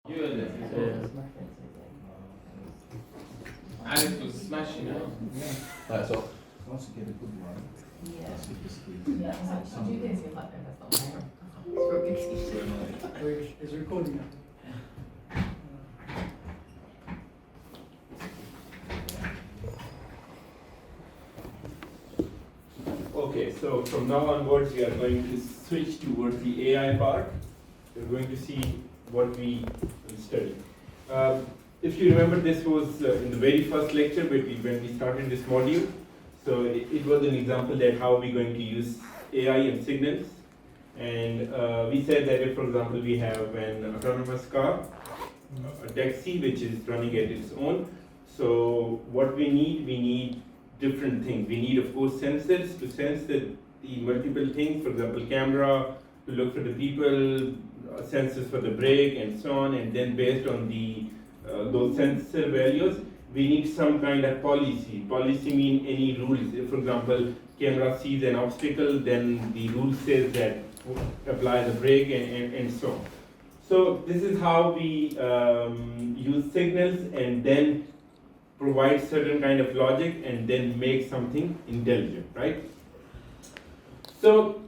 Yeah. Alex was smashing it. That's all. Once you get a good one, Yeah. that's with the skill. Yeah, so you didn't see like that, that's not fair. Is it recording now? Okay, so from now onwards, we are going to switch towards the AI part. We're going to see what we will study. If you remember, this was in the very first lecture when we started this module. So it was an example that how we're going to use AI and signals. And we said that if, for example, we have an autonomous car, a taxi which is running at its own. So what we need different things. We need, of course, sensors to sense the multiple things. For example, camera to look for the people, sensors for the brake, and so on. And then based on the those sensor values, we need some kind of policy. Policy mean any rules. If, for example, camera sees an obstacle, then the rule says that apply the brake and so on. So this is how we use signals and then provide certain kind of logic and then make something intelligent, right? So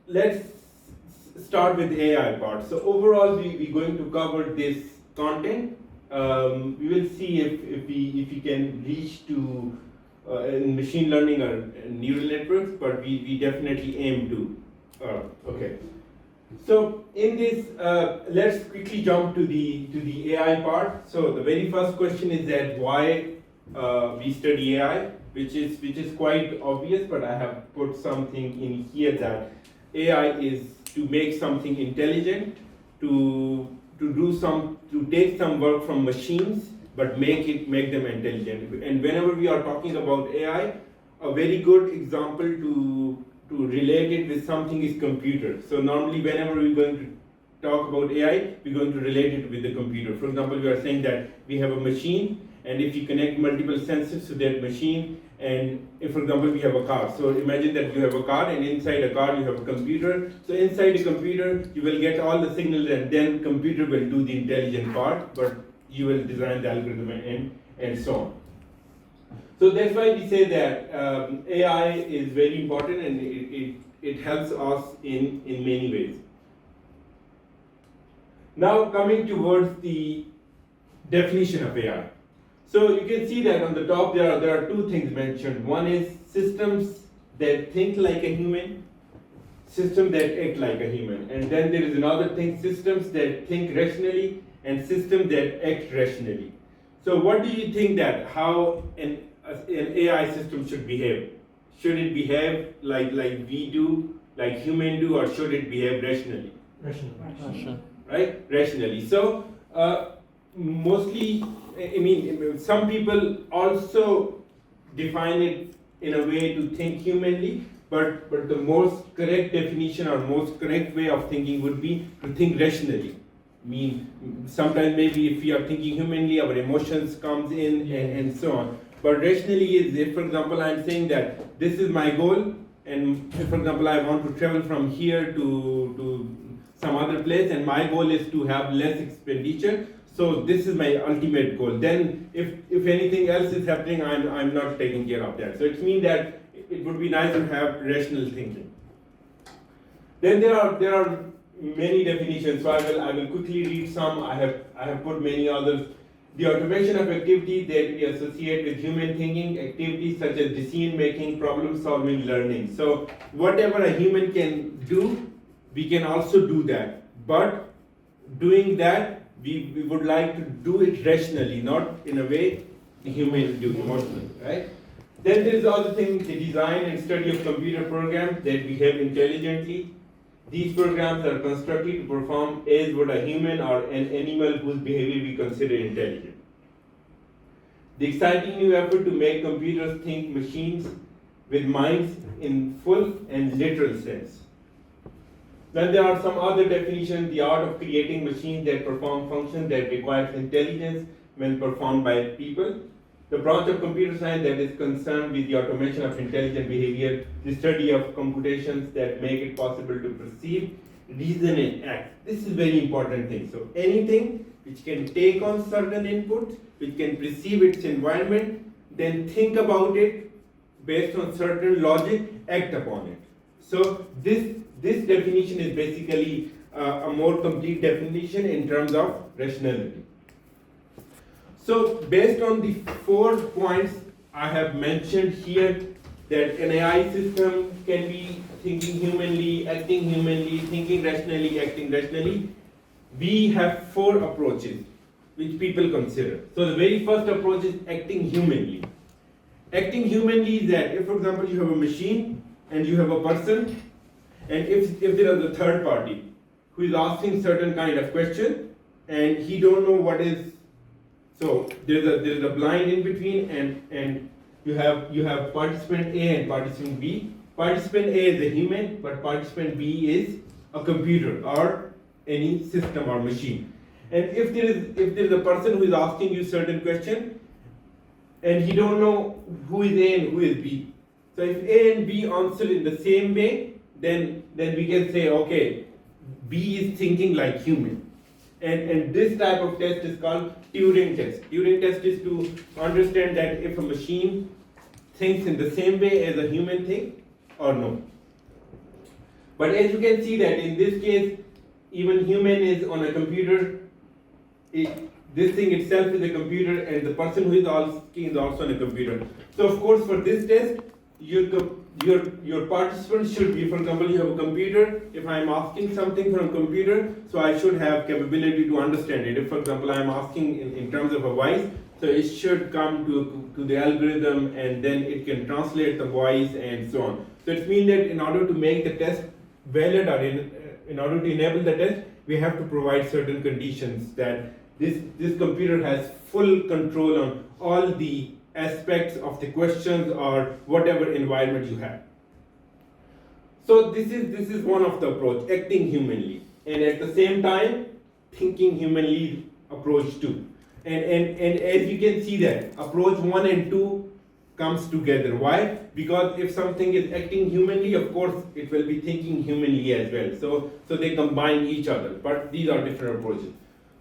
let's start with the AI part. So overall, we're going to cover this content. We will see if we can reach to in machine learning or neural networks, but we definitely aim to. Okay. So in this, let's quickly jump to the AI part. So the very first question is that why we study AI, which is quite obvious, but I have put something in here that AI is to make something intelligent, to take some work from machines, but make them intelligent. And whenever we are talking about AI, a very good example to relate it with something is computer. So normally whenever we're going to talk about AI, we're going to relate it with the computer. For example, we are saying that we have a machine, and if you connect multiple sensors to that machine, and if, for example, we have a car. So imagine that you have a car, and inside a car you have a computer. So inside the computer, you will get all the signals, and then computer will do the intelligent part, but you will design the algorithm and so on. So that's why we say that AI is very important, and it helps us in many ways. Now coming towards the definition of AI. So you can see that on the top there are two things mentioned. One is systems that think like a human, systems that act like a human. And then there is another thing, systems that think rationally and systems that act rationally. So what do you think that how an AI system should behave? Should it behave like we do, like human do, or should it behave rationally? Rational. Right? Rationally. So mostly, I mean, some people also define it in a way to think humanly, but the most correct definition or most correct way of thinking would be to think rationally. I mean, sometimes maybe if we are thinking humanly, our emotions comes in and so on. But rationally is if, for example, I'm saying that this is my goal, and if, for example, I want to travel from here to some other place, and my goal is to have less expenditure. So this is my ultimate goal. Then if anything else is happening, I'm not taking care of that. So it means that it would be nice to have rational thinking. Then there are many definitions. So I will quickly read some. I have put many others. The automation of activities that we associate with human thinking, activities such as decision making, problem solving, learning. So whatever a human can do, we can also do that. But doing that, we would like to do it rationally, not in a way the human do emotionally, right? Then there is the other thing, the design and study of computer programs that behave intelligently. These programs are constructed to perform as would a human or an animal whose behavior we consider intelligent. The exciting new effort to make computers think machines with minds in full and literal sense. Then there are some other definitions, the art of creating machines that perform functions that requires intelligence when performed by people. The branch of computer science that is concerned with the automation of intelligent behavior, the study of computations that make it possible to perceive reason and act. This is very important thing. So anything which can take on certain input, which can perceive its environment, then think about it based on certain logic, act upon it. So this definition is basically a more complete definition in terms of rationality. So based on the 4 points I have mentioned here, that an AI system can be thinking humanly, acting humanly, thinking rationally, acting rationally, we have 4 approaches which people consider. So the very first approach is acting humanly. Acting humanly is that if, for example, you have a machine and you have a person, and if there is a third party who is asking certain kind of question and he don't know what is, so there's a blind in between, and you have participant A and participant B. Participant A is a human, but participant B is a computer or any system or machine. And if there is a person who is asking you certain question, and he don't know who is A and who is B. So if A and B answer in the same way, then we can say, okay, B is thinking like human. And this type of test is called Turing test. Turing test is to understand that if a machine thinks in the same way as a human thing or no. But as you can see that in this case, even human is on a computer. This thing itself is a computer, and the person who is asking is also on a computer. So of course for this test, your participant should be, for example, you have a computer. If I am asking something from a computer, so I should have capability to understand it. If, for example, I am asking in terms of a voice, so it should come to the algorithm, and then it can translate the voice and so on. So it means that in order to make the test valid, or in order to enable the test, we have to provide certain conditions that this computer has full control on all the aspects of the questions or whatever environment you have. So this is one of the approach, acting humanly, and at the same time thinking humanly approach 2. And as you can see that approach 1 and 2 comes together. Why? Because if something is acting humanly, of course it will be thinking humanly as well. So they combine each other, but these are different approaches.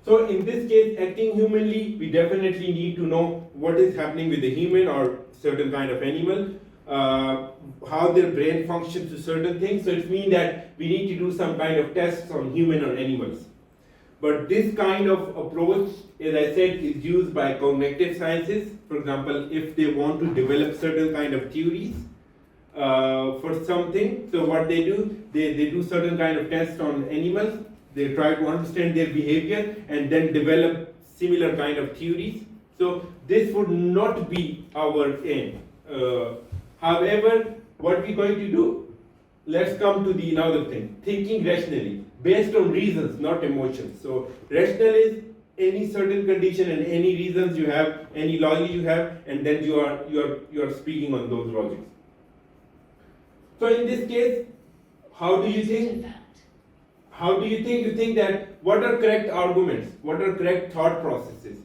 So in this case, acting humanly, we definitely need to know what is happening with the human or certain kind of animal, how their brain functions to certain things. So it means that we need to do some kind of tests on human or animals. But this kind of approach, as I said, is used by cognitive sciences. For example, if they want to develop certain kind of theories for something, so what they do, they do certain kind of tests on animals. They try to understand their behavior and then develop similar kind of theories. So this would not be our aim. However, what we're going to do, let's come to the another thing, thinking rationally, based on reasons, not emotions. So rational is any certain condition and any reasons you have, any logic you have, and then you are speaking on those logics. So in this case, how do you think? How do you think? You think that what are correct arguments? What are correct thought processes?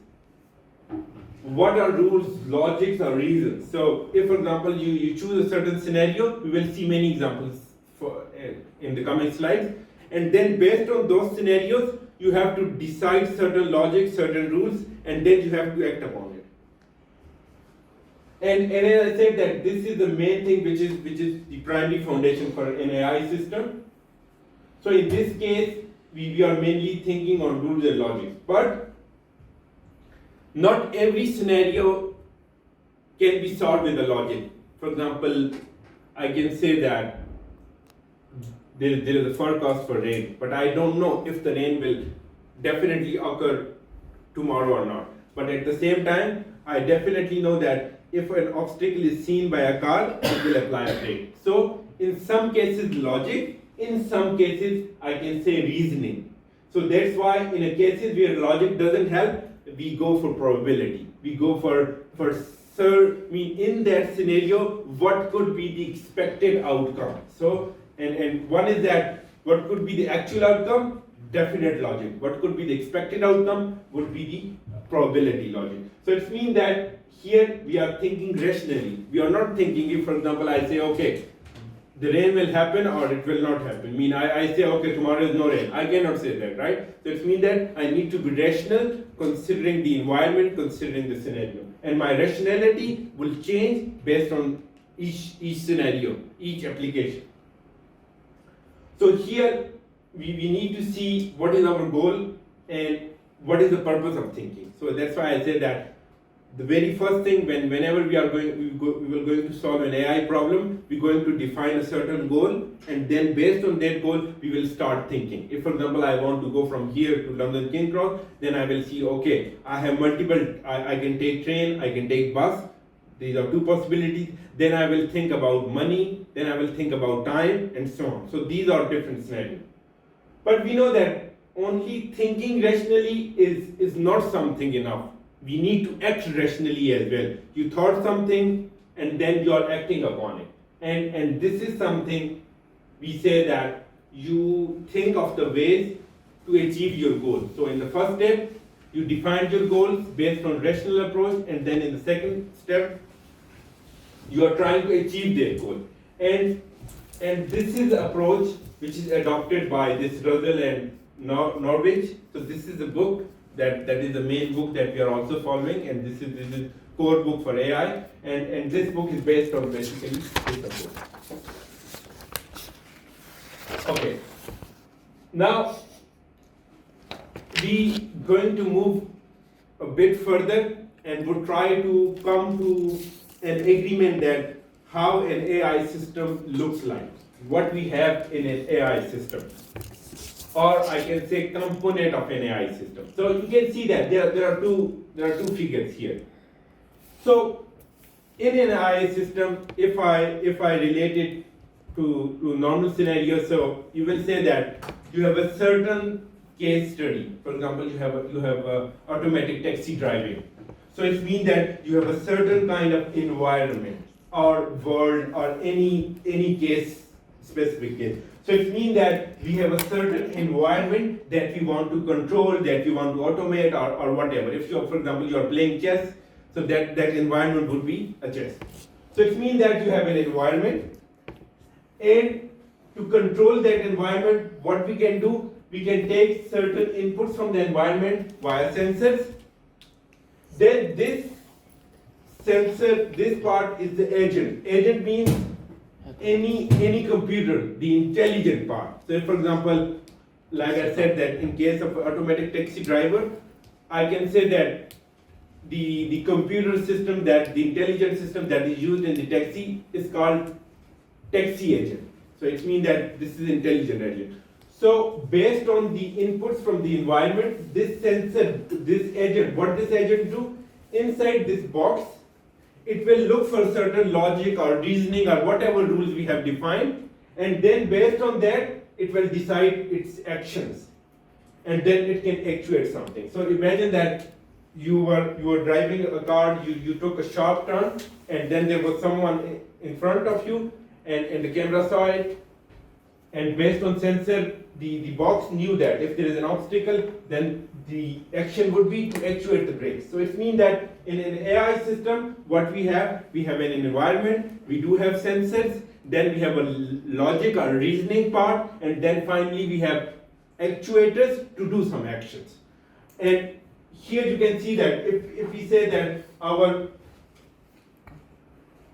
What are rules, logics, or reasons? So, if for example you choose a certain scenario, we will see many examples in the coming slides. And then based on those scenarios, you have to decide certain logic, certain rules, and then you have to act upon it. And as I said that this is the main thing which is the primary foundation for an AI system. So in this case, we are mainly thinking on rules and logic. But not every scenario can be solved with a logic. For example, I can say that there is a forecast for rain, but I don't know if the rain will definitely occur tomorrow or not. But at the same time, I definitely know that if an obstacle is seen by a car, it will apply a brake. So in some cases logic, in some cases I can say reasoning. So that's why in a cases where logic doesn't help, we go for probability. We go for in that scenario, what could be the expected outcome? So and one is that what could be the actual outcome? Definite logic. What could be the expected outcome? Would be the probability logic. So it means that here we are thinking rationally. We are not thinking, if for example I say, okay, the rain will happen or it will not happen. I say, okay, tomorrow is no rain. I cannot say that, right? So it means that I need to be rational, considering the environment, considering the scenario. And my rationality will change based on each scenario, each application. So here, we need to see what is our goal and what is the purpose of thinking. So that's why I say that the very first thing, whenever we will going to solve an AI problem, we're going to define a certain goal, and then based on that goal, we will start thinking. If, for example, I want to go from here to London King Cross, then I will see, okay, I have multiple, I can take train, I can take bus. These are two possibilities. Then I will think about money, then I will think about time, and so on. So these are different scenarios. But we know that only thinking rationally is not something enough. We need to act rationally as well. You thought something and then you are acting upon it. And this is something we say that you think of the ways to achieve your goals. So in the first step, you defined your goals based on rational approach, and then in the second step, you are trying to achieve that goal. And this is the approach which is adopted by this Russell and Norwich. So this is a book that is the main book that we are also following, and this is core book for AI, and this book is based on basically this approach. Okay. Now we going to move a bit further and would try to come to an agreement that how an AI system looks like, what we have in an AI system, or I can say component of an AI system. So you can see that there are two figures here. So in an AI system, if I relate it to normal scenario, so you will say that you have a certain case study. For example, you have a automatic taxi driving. So it means that you have a certain kind of environment or world or any case, specific case. So it means that we have a certain environment that we want to control, that we want to automate or whatever. If you, for example, you are playing chess, so that environment would be a chess. So it means that you have an environment, and to control that environment, what we can do, we can take certain inputs from the environment via sensors. Then this sensor, this part is the agent. Agent means any computer, the intelligent part. So if, for example, like I said that in case of automatic taxi driver, I can say that the computer system, that the intelligent system that is used in the taxi is called taxi agent. So it means that this is intelligent agent. So based on the inputs from the environment, this sensor, this agent, what this agent do, inside this box, it will look for certain logic or reasoning or whatever rules we have defined, and then based on that, it will decide its actions, and then it can actuate something. So imagine that you were driving a car, you took a sharp turn, and then there was someone in front of you, and the camera saw it, and based on sensor, the box knew that if there is an obstacle, then the action would be to actuate the brakes. So it means that in an AI system, what we have an environment, we do have sensors, then we have a logic or reasoning part, and then finally we have actuators to do some actions. And here you can see that if we say that our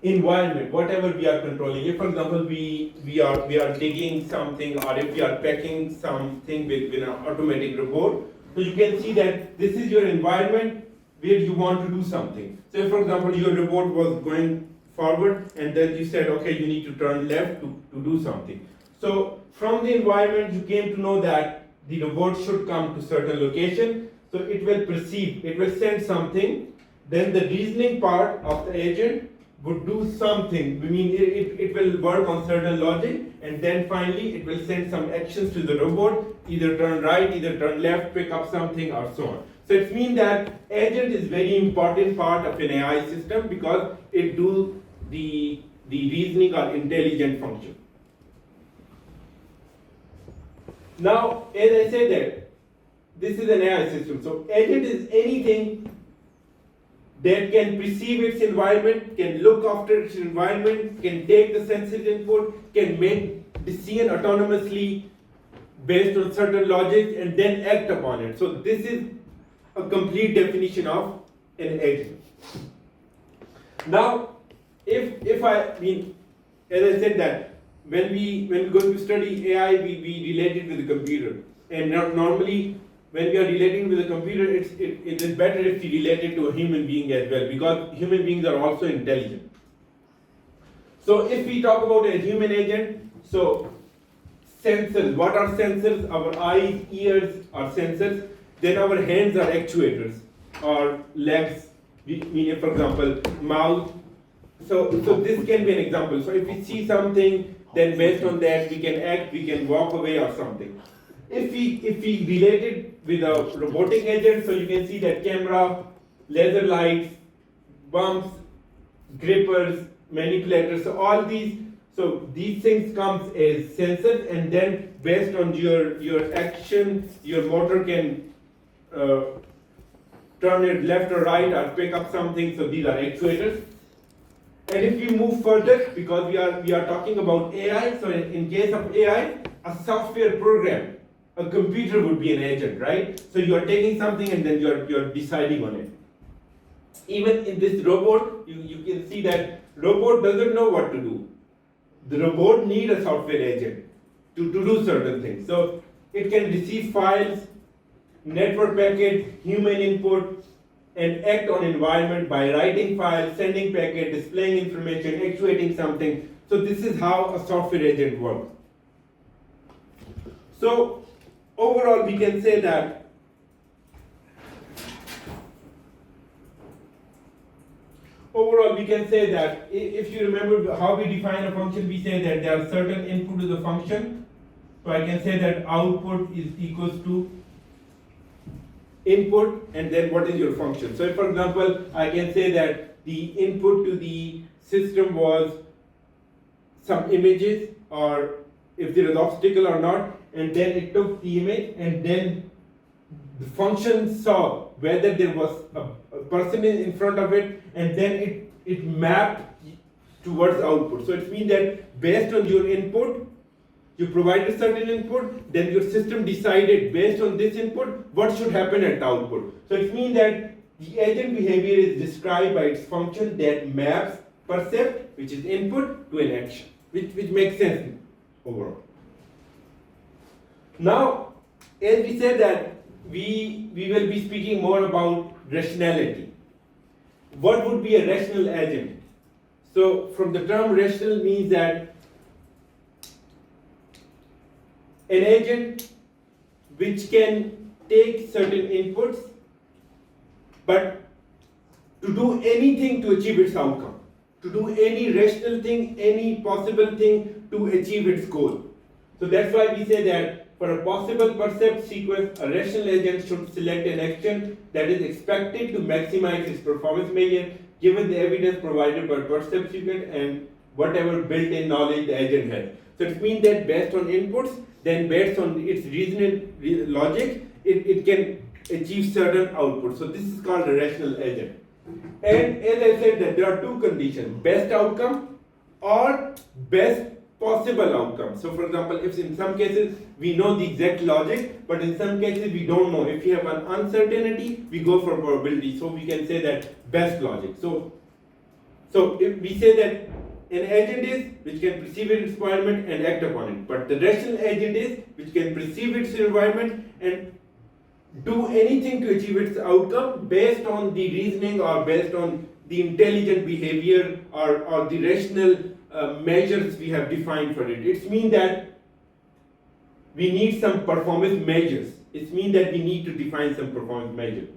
environment, whatever we are controlling, if for example we are digging something, or if we are packing something with an automatic robot, so you can see that this is your environment where you want to do something. So if for example your robot was going forward, and then you said, okay, you need to turn left to do something. So from the environment you came to know that the robot should come to certain location, so it will perceive, it will send something, then the reasoning part of the agent would do something. I mean, it will work on certain logic, and then finally it will send some actions to the robot, either turn right, either turn left, pick up something, or so on. So it means that agent is very important part of an AI system because it do the reasoning or intelligent function. Now, as I said that this is an AI system, so agent is anything that can perceive its environment, can look after its environment, can take the sensory input, can make decision autonomously based on certain logic and then act upon it. So this is a complete definition of an agent. Now, if I mean, as I said that when we go to study AI, we relate it with the computer, and normally when we are relating with a computer, it is better if we relate it to a human being as well, because human beings are also intelligent. So if we talk about a human agent, so sensors, what are sensors? Our eyes, ears are sensors, then our hands are actuators, or legs, meaning for example, mouth. So this can be an example. So if we see something, then based on that we can act, we can walk away or something. If we relate it with a robotic agent, so you can see that camera, laser lights, bumps, grippers, manipulators, so all these, so these things comes as sensors, and then based on your action, your motor can turn it left or right or pick up something, so these are actuators. And if we move further, because we are talking about AI, so in case of AI, a software program, a computer would be an agent, right? So you are taking something and then you're deciding on it. Even in this robot, you can see that robot doesn't know what to do. The robot needs a software agent to do certain things. So it can receive files, network packets, human input, and act on environment by writing files, sending packet, displaying information, actuating something. So this is how a software agent works. So overall we can say that if you remember how we define a function, we say that there are certain input to the function. So I can say that output is equals to input, and then what is your function. So if, for example, I can say that the input to the system was some images, or if there is obstacle or not, and then it took the image, and then the function saw whether there was a person in front of it, and then it mapped towards output. So it means that based on your input, you provided certain input, then your system decided based on this input what should happen at the output. So it means that the agent behavior is described by its function that maps percept, which is input, to an action, which makes sense overall. Now, as we said that we will be speaking more about rationality. What would be a rational agent? So from the term rational means that an agent which can take certain inputs, but to do anything to achieve its outcome, to do any rational thing, any possible thing to achieve its goal. So that's why we say that for a possible percept sequence, a rational agent should select an action that is expected to maximize its performance measure given the evidence provided by percept sequence and whatever built-in knowledge the agent has. So it means that based on inputs, then based on its reasoning logic, it can achieve certain outputs. So this is called a rational agent. And as I said that there are two conditions, best outcome or best possible outcome. So for example, if in some cases we know the exact logic, but in some cases we don't know. If we have an uncertainty, we go for probability. So we can say that best logic. So if we say that an agent is which can perceive its environment and act upon it, but the rational agent is which can perceive its environment and do anything to achieve its outcome based on the reasoning or based on the intelligent behavior or the rational measures we have defined for it. It means that we need some performance measures. It means that we need to define some performance measures.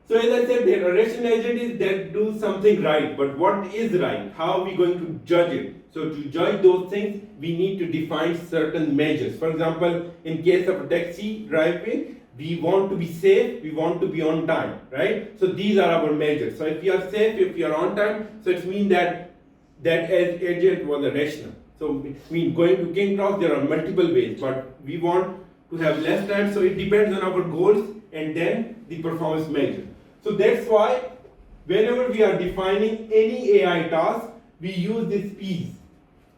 So as I said, a rational agent is that do something right, but what is right? How are we going to judge it? So to judge those things, we need to define certain measures. For example, in case of a taxi driving, we want to be safe, we want to be on time, right? So these are our measures. So if we are safe, if we are on time, so it means that agent was a rational. So it means going to King Cross, there are multiple ways, but we want to have less time, so it depends on our goals and then the performance measure. So that's why whenever we are defining any AI task, we use this PEAS,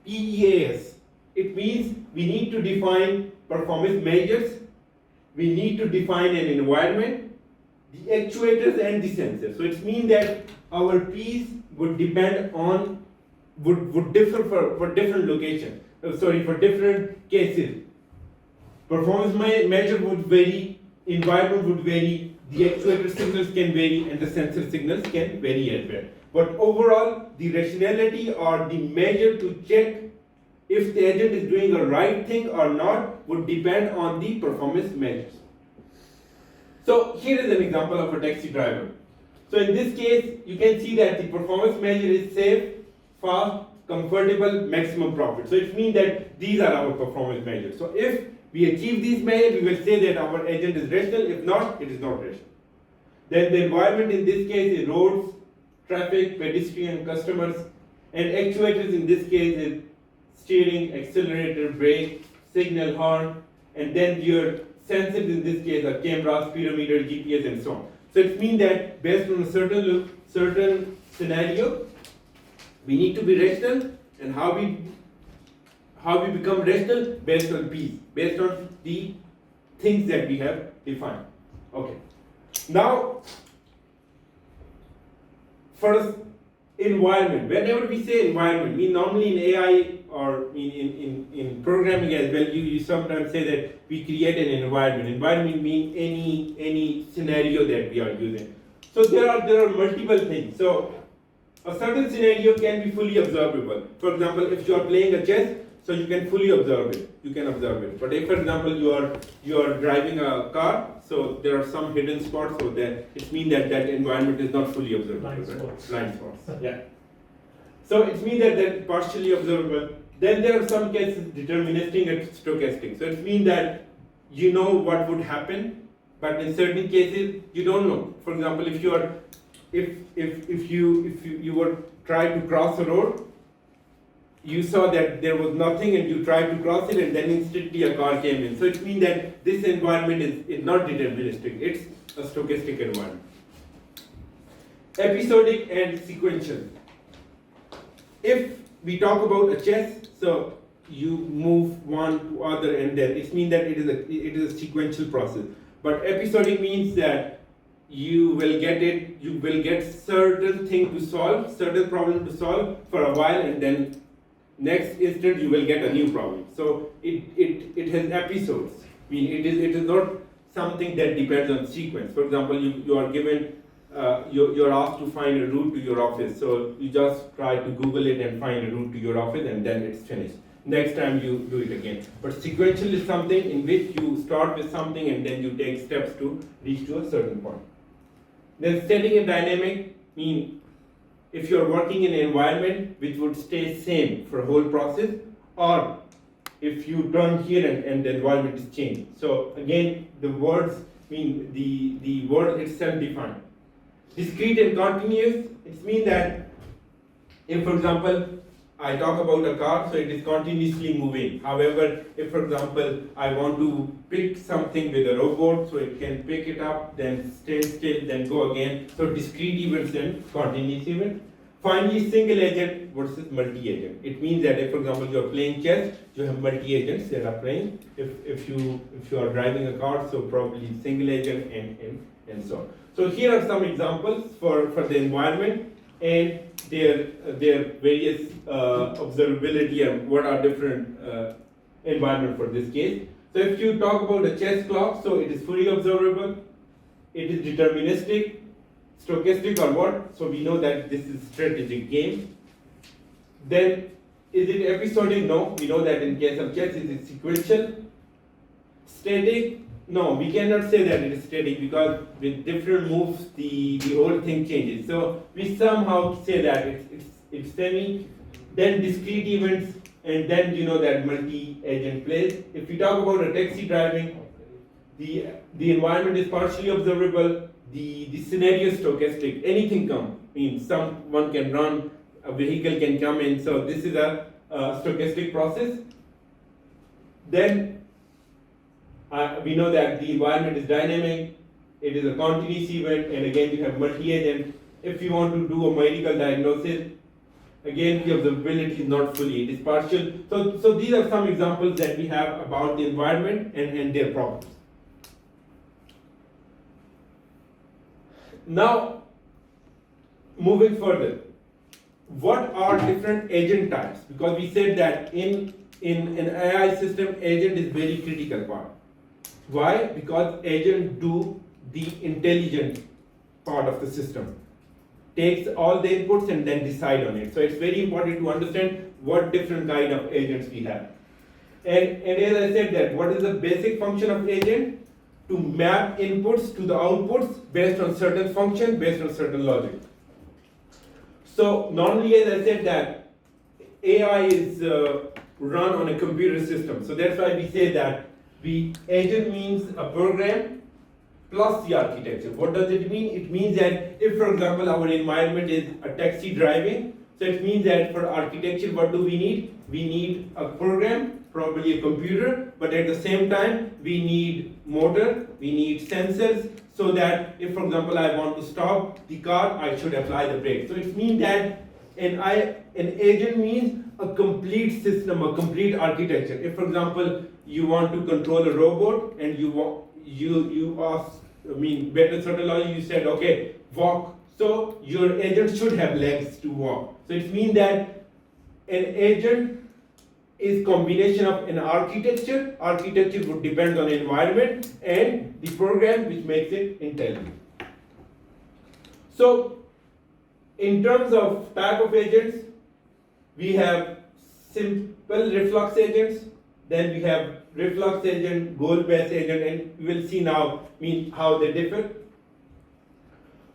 PEAS. It means we need to define performance measures, we need to define an environment, the actuators and the sensors. So it means that our PEAS would depend on, would differ for different locations, for different cases. Performance measure would vary, environment would vary, the actuator signals can vary, and the sensor signals can vary as well. But overall, the rationality or the measure to check if the agent is doing the right thing or not would depend on the performance measures. So here is an example of a taxi driver. So in this case, you can see that the performance measure is safe, fast, comfortable, maximum profit. So it means that these are our performance measures. So if we achieve these measures, we will say that our agent is rational. If not, it is not rational. Then the environment in this case is roads, traffic, pedestrian, customers, and actuators in this case is steering, accelerator, brake, signal, horn, and then your sensors in this case are camera, speedometer, GPS, and so on. So it means that based on a certain scenario, we need to be rational, and how we become rational based on PEAS, based on the things that we have defined. Okay. Now, first, environment. Whenever we say environment, we normally in AI or in programming as well, you sometimes say that we create an environment. Environment means any scenario that we are using. So there are multiple things. So a certain scenario can be fully observable. For example, if you are playing a chess, so you can fully observe it. You can observe it. But if, for example, you are driving a car, so there are some hidden spots. So that it means that environment is not fully observable. Blind spots. Yeah. So it means that partially observable. Then there are some cases deterministic and stochastic. So it means that you know what would happen, but in certain cases you don't know. For example, if you were trying to cross a road, you saw that there was nothing and you tried to cross it, and then instantly a car came in. So it means that this environment is not deterministic, it's a stochastic environment. Episodic and sequential. If we talk about a chess, so you move one to other, and then it means that it is a sequential process. But episodic means that you will get certain thing to solve, certain problem to solve for a while, and then next instant you will get a new problem. So it has episodes. I mean, it is not something that depends on sequence. For example, you are given you're asked to find a route to your office, so you just try to Google it and find a route to your office, and then it's finished. Next time you do it again. But sequential is something in which you start with something and then you take steps to reach to a certain point. Then static and dynamic mean if you're working in an environment which would stay same for whole process, or if you turn here and the environment is changed. So again, the words mean the word itself defined. Discrete and continuous, it means that if, for example, I talk about a car, so it is continuously moving. However, if, for example, I want to pick something with a robot, so it can pick it up, then stay still, then go again. So discrete events and continuous events. Finally, single agent versus multi-agent. It means that if, for example, you are playing chess, you have multi-agents that are playing. If you are driving a car, so probably single agent and so on. So here are some examples for the environment and their various observability and what are different environment for this case. So if you talk about a chess clock, so it is fully observable, it is deterministic, stochastic or what, so we know that this is strategic game. Then is it episodic? No, we know that in case of chess it is sequential. Static? No, we cannot say that it is static because with different moves the whole thing changes. So we somehow say that it's semi, then discrete events, and then you know that multi-agent plays. If we talk about a taxi driving, the environment is partially observable, the scenario is stochastic, anything come, means someone can run, a vehicle can come in, so this is a stochastic process. Then we know that the environment is dynamic, it is a continuous event, and again you have multi-agent. If you want to do a medical diagnosis, again the observability is not fully, it is partial. So these are some examples that we have about the environment and their problems. Now, moving further, what are different agent types? Because we said that in an AI system, agent is very critical part. Why? Because agent do the intelligent part of the system, takes all the inputs and then decide on it. So it's very important to understand what different kind of agents we have. And as I said that, what is the basic function of agent? To map inputs to the outputs based on certain function, based on certain logic. So normally, as I said that, AI is run on a computer system. So that's why we say that agent means a program plus the architecture. What does it mean? It means that if, for example, our environment is a taxi driving, so it means that for architecture, what do we need? We need a program, probably a computer, but at the same time, we need motor, we need sensors, so that if, for example, I want to stop the car, I should apply the brake. So it means that an agent means a complete system, a complete architecture. If, for example, you want to control a robot and you ask, based on certain logic, you said, okay, walk. So your agent should have legs to walk. So it means that an agent is combination of an architecture. Architecture would depend on environment and the program which makes it intelligent. So in terms of type of agents, we have simple reflux agents, then we have reflux agent, goal-based agent, and we will see now how they differ.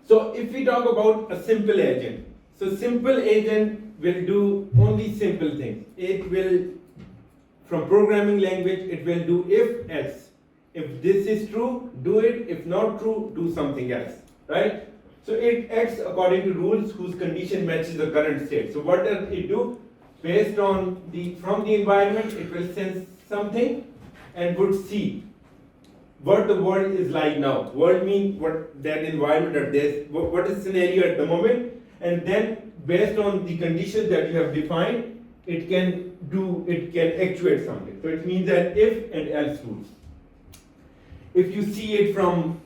So if we talk about a simple agent, so simple agent will do only simple things. It will, from programming language, it will do if else. If this is true, do it. If not true, do something else, right? So it acts according to rules whose condition matches the current state. So what does it do? Based on from the environment, it will sense something and would see what the world is like now. World means what that environment or this, what is scenario at the moment, and then based on the conditions that you have defined, it can actuate something. So it means that if and else rules. If you see it from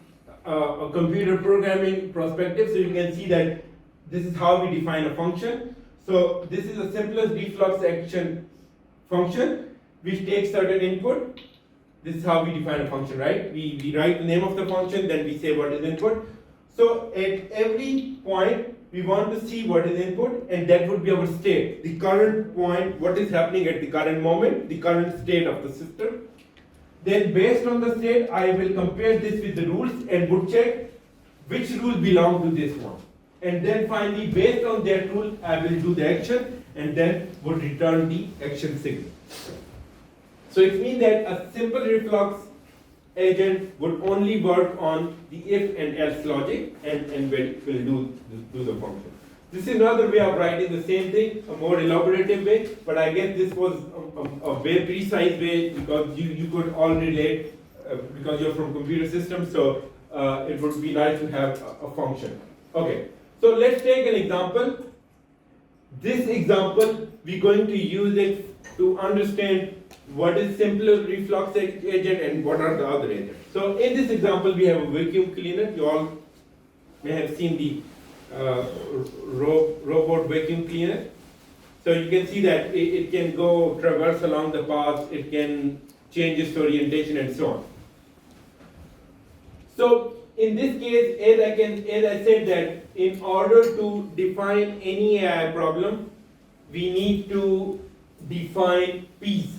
a computer programming perspective, so you can see that this is how we define a function. So this is the simplest reflux action function which takes certain input. This is how we define a function, right? We write the name of the function, then we say what is input. So at every point, we want to see what is input, and that would be our state. The current point, what is happening at the current moment, the current state of the system. Then based on the state, I will compare this with the rules and would check which rule belong to this one. And then finally, based on that rule, I will do the action and then would return the action signal. So it means that a simple reflux agent would only work on the if and else logic and will do the function. This is another way of writing the same thing, a more elaborative way, but I guess this was a very precise way because you could all relate because you're from computer systems, so it would be nice to have a function. Okay, so let's take an example. This example, we're going to use it to understand what is simple reflux agent and what are the other agents. So in this example, we have a vacuum cleaner. You all may have seen the robot vacuum cleaner. So you can see that it can go traverse along the path, it can change its orientation and so on. So in this case, as I said that in order to define any AI problem, we need to define P's,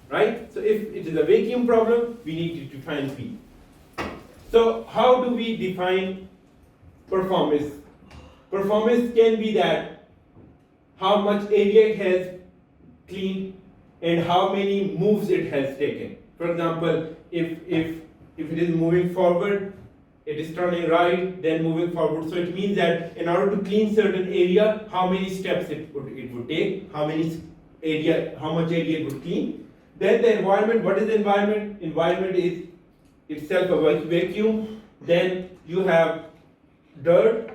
right? So if it is a vacuum problem, we need to define P. So how do we define performance? Performance can be that how much area it has cleaned and how many moves it has taken. For example, if it is moving forward, it is turning right, then moving forward. So it means that in order to clean certain area, how many steps it would take, how much area it would clean. Then the environment, what is the environment? Environment is itself a vacuum. Then you have dirt,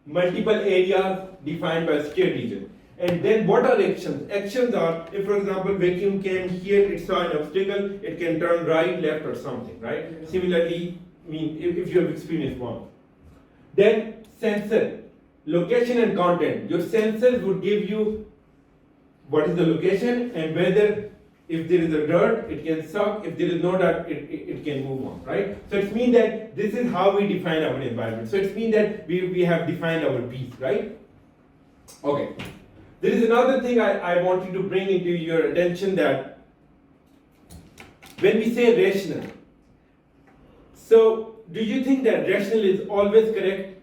multiple areas defined by state region. And then what are actions? Actions are, if for example vacuum came here, it saw an obstacle, it can turn right, left or something, right? Similarly, I mean, if you have experienced one. Then sensor, location and content. Your sensors would give you what is the location and whether if there is a dirt, it can suck, if there is no dirt, it can move on, right? So it means that this is how we define our environment. So it means that we have defined our piece, right? Okay. There is another thing I want you to bring into your attention, that when we say rational, so do you think that rational is always correct?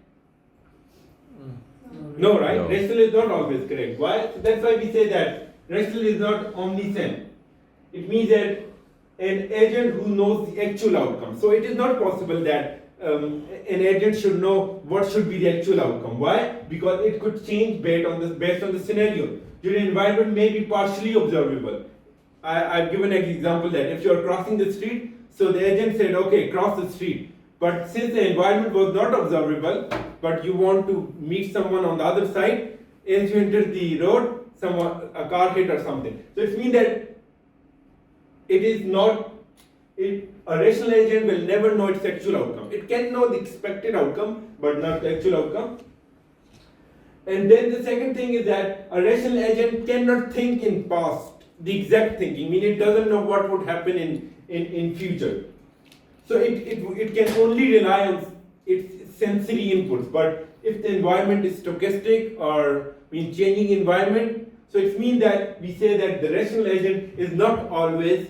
No, right? No. Rational is not always correct. Why? So that's why we say that rational is not omniscient. It means that an agent who knows the actual outcome. So it is not possible that an agent should know what should be the actual outcome. Why? Because it could change based on the scenario. Your environment may be partially observable. I've given an example that if you're crossing the street, so the agent said, okay, cross the street. But since the environment was not observable, but you want to meet someone on the other side, as you enter the road, a car hit or something. So it means that it is not, a rational agent will never know its actual outcome. It can know the expected outcome, but not the actual outcome. And then the second thing is that a rational agent cannot think in past, the exact thinking, meaning it doesn't know what would happen in future. So it can only rely on its sensory inputs. But if the environment is stochastic or changing environment, so it means that we say that the rational agent is not always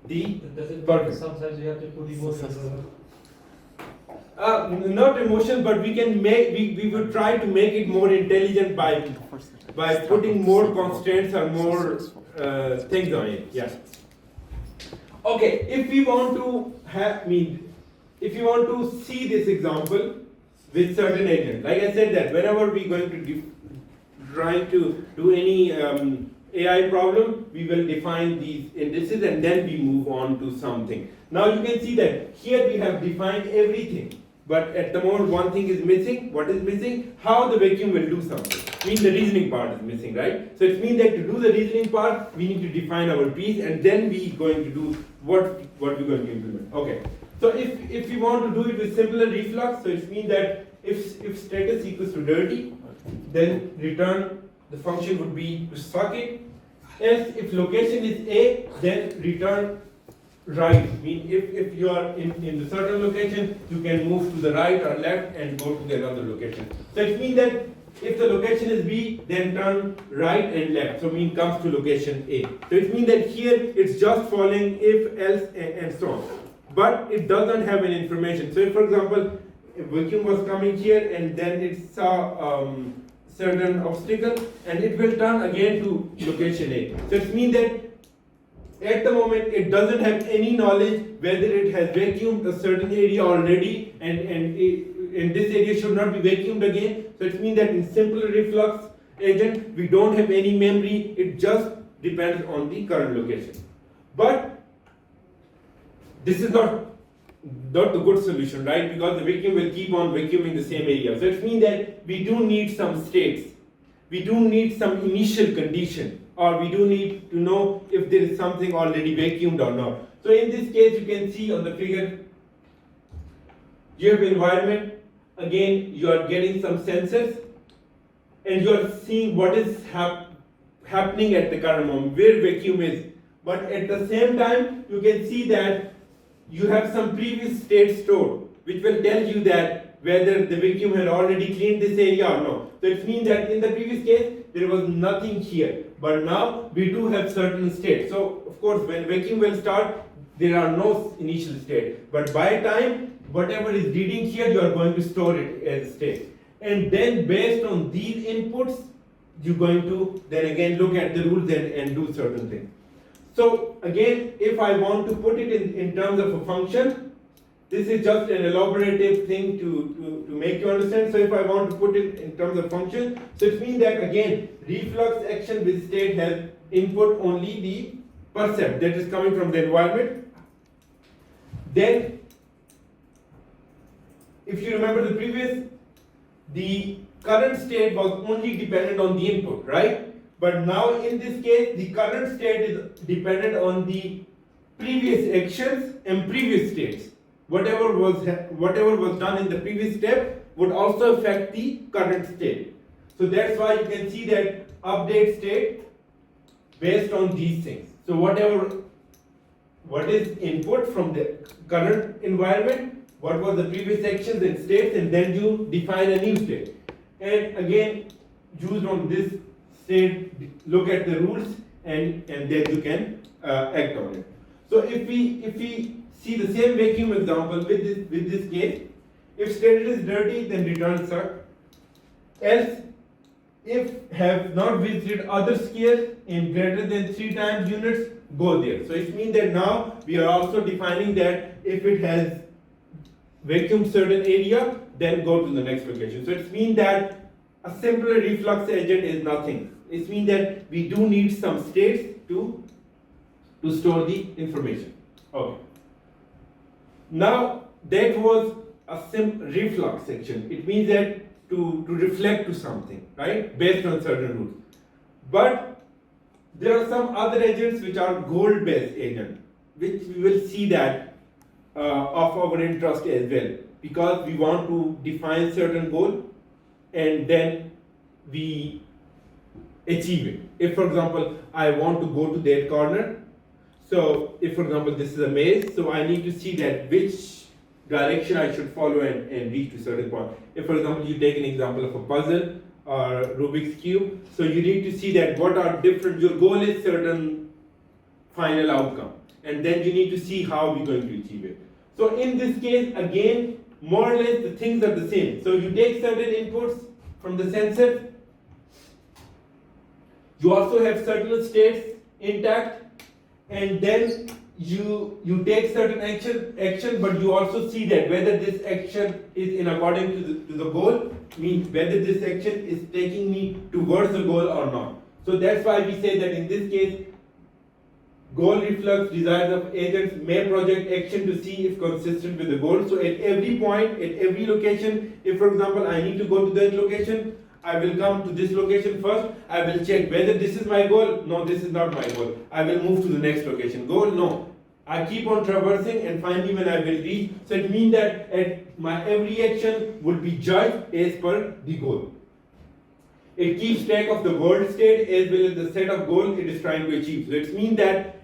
the Does it mean perfect. sometimes you have to put emotions? Not emotion, but we would try to make it more intelligent by putting more constraints or more things on it. Yeah. Okay, if we want to if you want to see this example with certain agent, like I said that whenever we're going to try to do any AI problem, we will define these indices and then we move on to something. Now you can see that here we have defined everything, but at the moment one thing is missing. What is missing? How the vacuum will do something. The reasoning part is missing, right? So it means that to do the reasoning part, we need to define our piece and then we going to do what we're going to implement. Okay. So if we want to do it with simpler reflux, so it means that if status equals to dirty, then return the function would be to suck it. Else, if location is A, then return right. If you are in the certain location, you can move to the right or left and go to the another location. So it means that if the location is B, then turn right and left. So comes to location A. So it means that here it's just following if, else, and so on. But it doesn't have any information. So if, for example, a vacuum was coming here and then it saw certain obstacle and it will turn again to location A. So it means that at the moment it doesn't have any knowledge whether it has vacuumed a certain area already and this area should not be vacuumed again. So it means that in simple reflux agent we don't have any memory, it just depends on the current location. But this is not the good solution, right? Because the vacuum will keep on vacuuming the same area. So it means that we do need some states. We do need some initial condition, or we do need to know if there is something already vacuumed or not. So in this case, you can see on the figure, you have environment. Again, you are getting some sensors, and you are seeing what is happening at the current moment, where vacuum is. But at the same time, you can see that you have some previous state stored, which will tell you that whether the vacuum had already cleaned this area or no. So it means that in the previous case, there was nothing here. But now, we do have certain states. So, of course, when vacuum will start, there are no initial state. But by time, whatever is reading here, you are going to store it as a state. And then based on these inputs, you're going to then again look at the rules and do certain things. So again, if I want to put it in terms of a function, this is just an elaborative thing to make you understand. So if I want to put it in terms of function, so it means that again, reflux action with state has input only the percept that is coming from the environment. Then if you remember the current state was only dependent on the input, right? But now in this case, the current state is dependent on the previous actions and previous states. Whatever was done in the previous step would also affect the current state. So that's why you can see that update state based on these things. So what is input from the current environment, what was the previous actions and states, and then you define a new state. And again, used on this state, look at the rules, and then you can act on it. So if we see the same vacuum example with this case, if state is dirty, then return suck. Else, if have not visited other scales in greater than 3 times units, go there. So it means that now we are also defining that if it has vacuum certain area, then go to the next location. So it means that a simple reflux agent is nothing. It means that we do need some states to store the information. Okay. Now that was a reflux section. It means that to reflect to something, right, based on certain rules. But there are some other agents which are goal-based agents, which we will see that of our interest as well, because we want to define certain goal and then we achieve it. If, for example, I want to go to that corner, so if, for example, this is a maze, so I need to see that which direction I should follow and reach to certain point. If, for example, you take an example of a puzzle or Rubik's Cube, so you need to see that what are different, your goal is certain final outcome, and then you need to see how we're going to achieve it. So in this case, again, more or less the things are the same. So you take certain inputs from the sensor, you also have certain states intact, and then you take certain action, but you also see that whether this action is in according to the goal, means whether this action is taking me towards the goal or not. So that's why we say that in this case, goal reflux desires of agents may project action to see if consistent with the goal. So at every point, at every location, if, for example, I need to go to that location, I will come to this location first. I will check whether this is my goal. No, this is not my goal. I will move to the next location. Goal, no. I keep on traversing and finally when I will reach. So it means that at my every action will be judged as per the goal. It keeps track of the world state as well as the set of goal it is trying to achieve. So it means that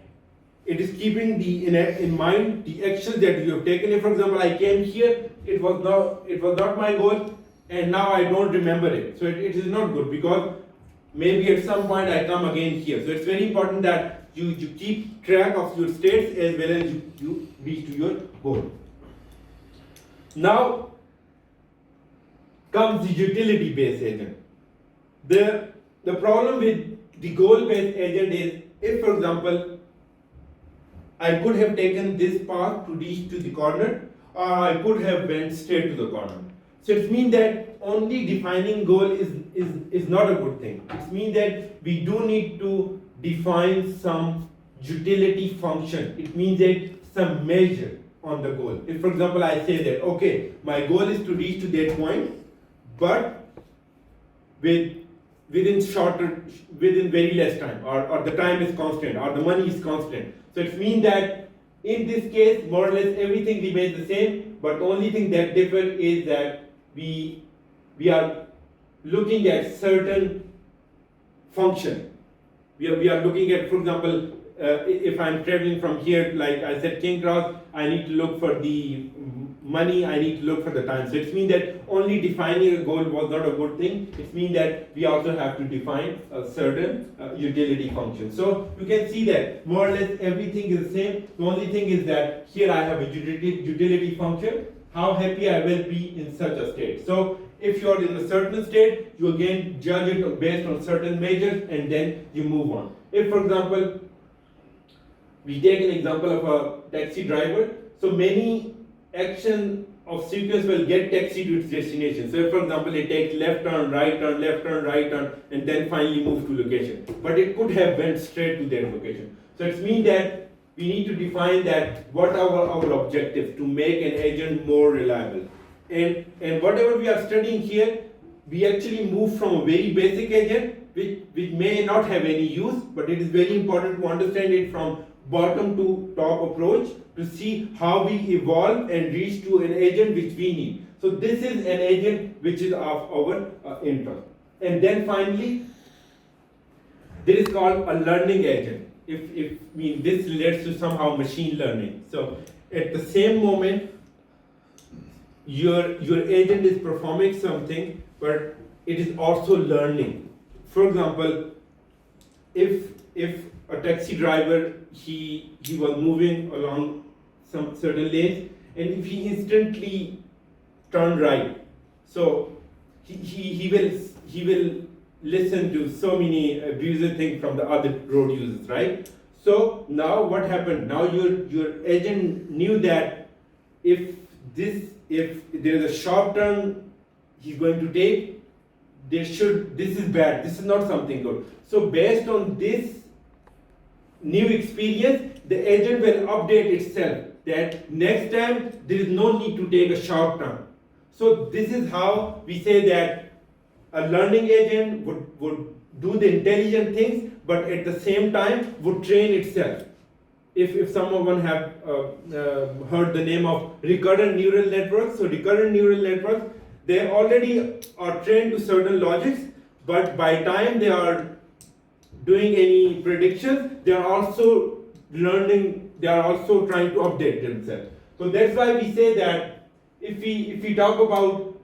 it is keeping in mind the actions that you have taken. If, for example, I came here, it was not my goal, and now I don't remember it. So it is not good, because maybe at some point I come again here. So it's very important that you keep track of your states as well as you reach to your goal. Now comes the utility based agent. The problem with the goal based agent is, if, for example, I could have taken this path to reach to the corner, or I could have went straight to the corner. So it means that only defining goal is not a good thing. It means that we do need to define some utility function. It means that some measure on the goal. If, for example, I say that, okay, my goal is to reach to that point, but within very less time, or the time is constant, or the money is constant. So it means that in this case, more or less everything remains the same, but only thing that differs is that we are looking at certain function. We are looking at, for example, if I'm traveling from here, like I said, King Cross, I need to look for the money, I need to look for the time. So it means that only defining a goal was not a good thing. It means that we also have to define a certain utility function. So you can see that more or less everything is the same. The only thing is that here I have a utility function, how happy I will be in such a state. So if you are in a certain state, you again judge it based on certain measures and then you move on. If, for example, we take an example of a taxi driver, so many action of sequence will get taxi to its destination. So if, for example, it takes left turn, right turn, left turn, right turn, and then finally move to location. But it could have went straight to their location. So it means that we need to define that what are our objectives to make an agent more reliable. And whatever we are studying here, we actually move from a very basic agent, which may not have any use, but it is very important to understand it from bottom to top approach to see how we evolve and reach to an agent which we need. So this is an agent which is of our interest. And then finally, this is called a learning agent. This relates to somehow machine learning. So at the same moment, your agent is performing something, but it is also learning. For example, if a taxi driver he was moving along some certain lanes, and if he instantly turned right, so he will listen to so many abusive things from the other road users, right? So now what happened? Now your agent knew that if there is a sharp turn he's going to take, this is bad, this is not something good. So based on this new experience, the agent will update itself that next time there is no need to take a sharp turn. So this is how we say that a learning agent would do the intelligent things, but at the same time would train itself. If someone have heard the name of recurrent neural networks, so recurrent neural networks, they already are trained to certain logics, but by time they are doing any predictions, they are also learning, they are also trying to update themselves. So that's why we say that if we talk about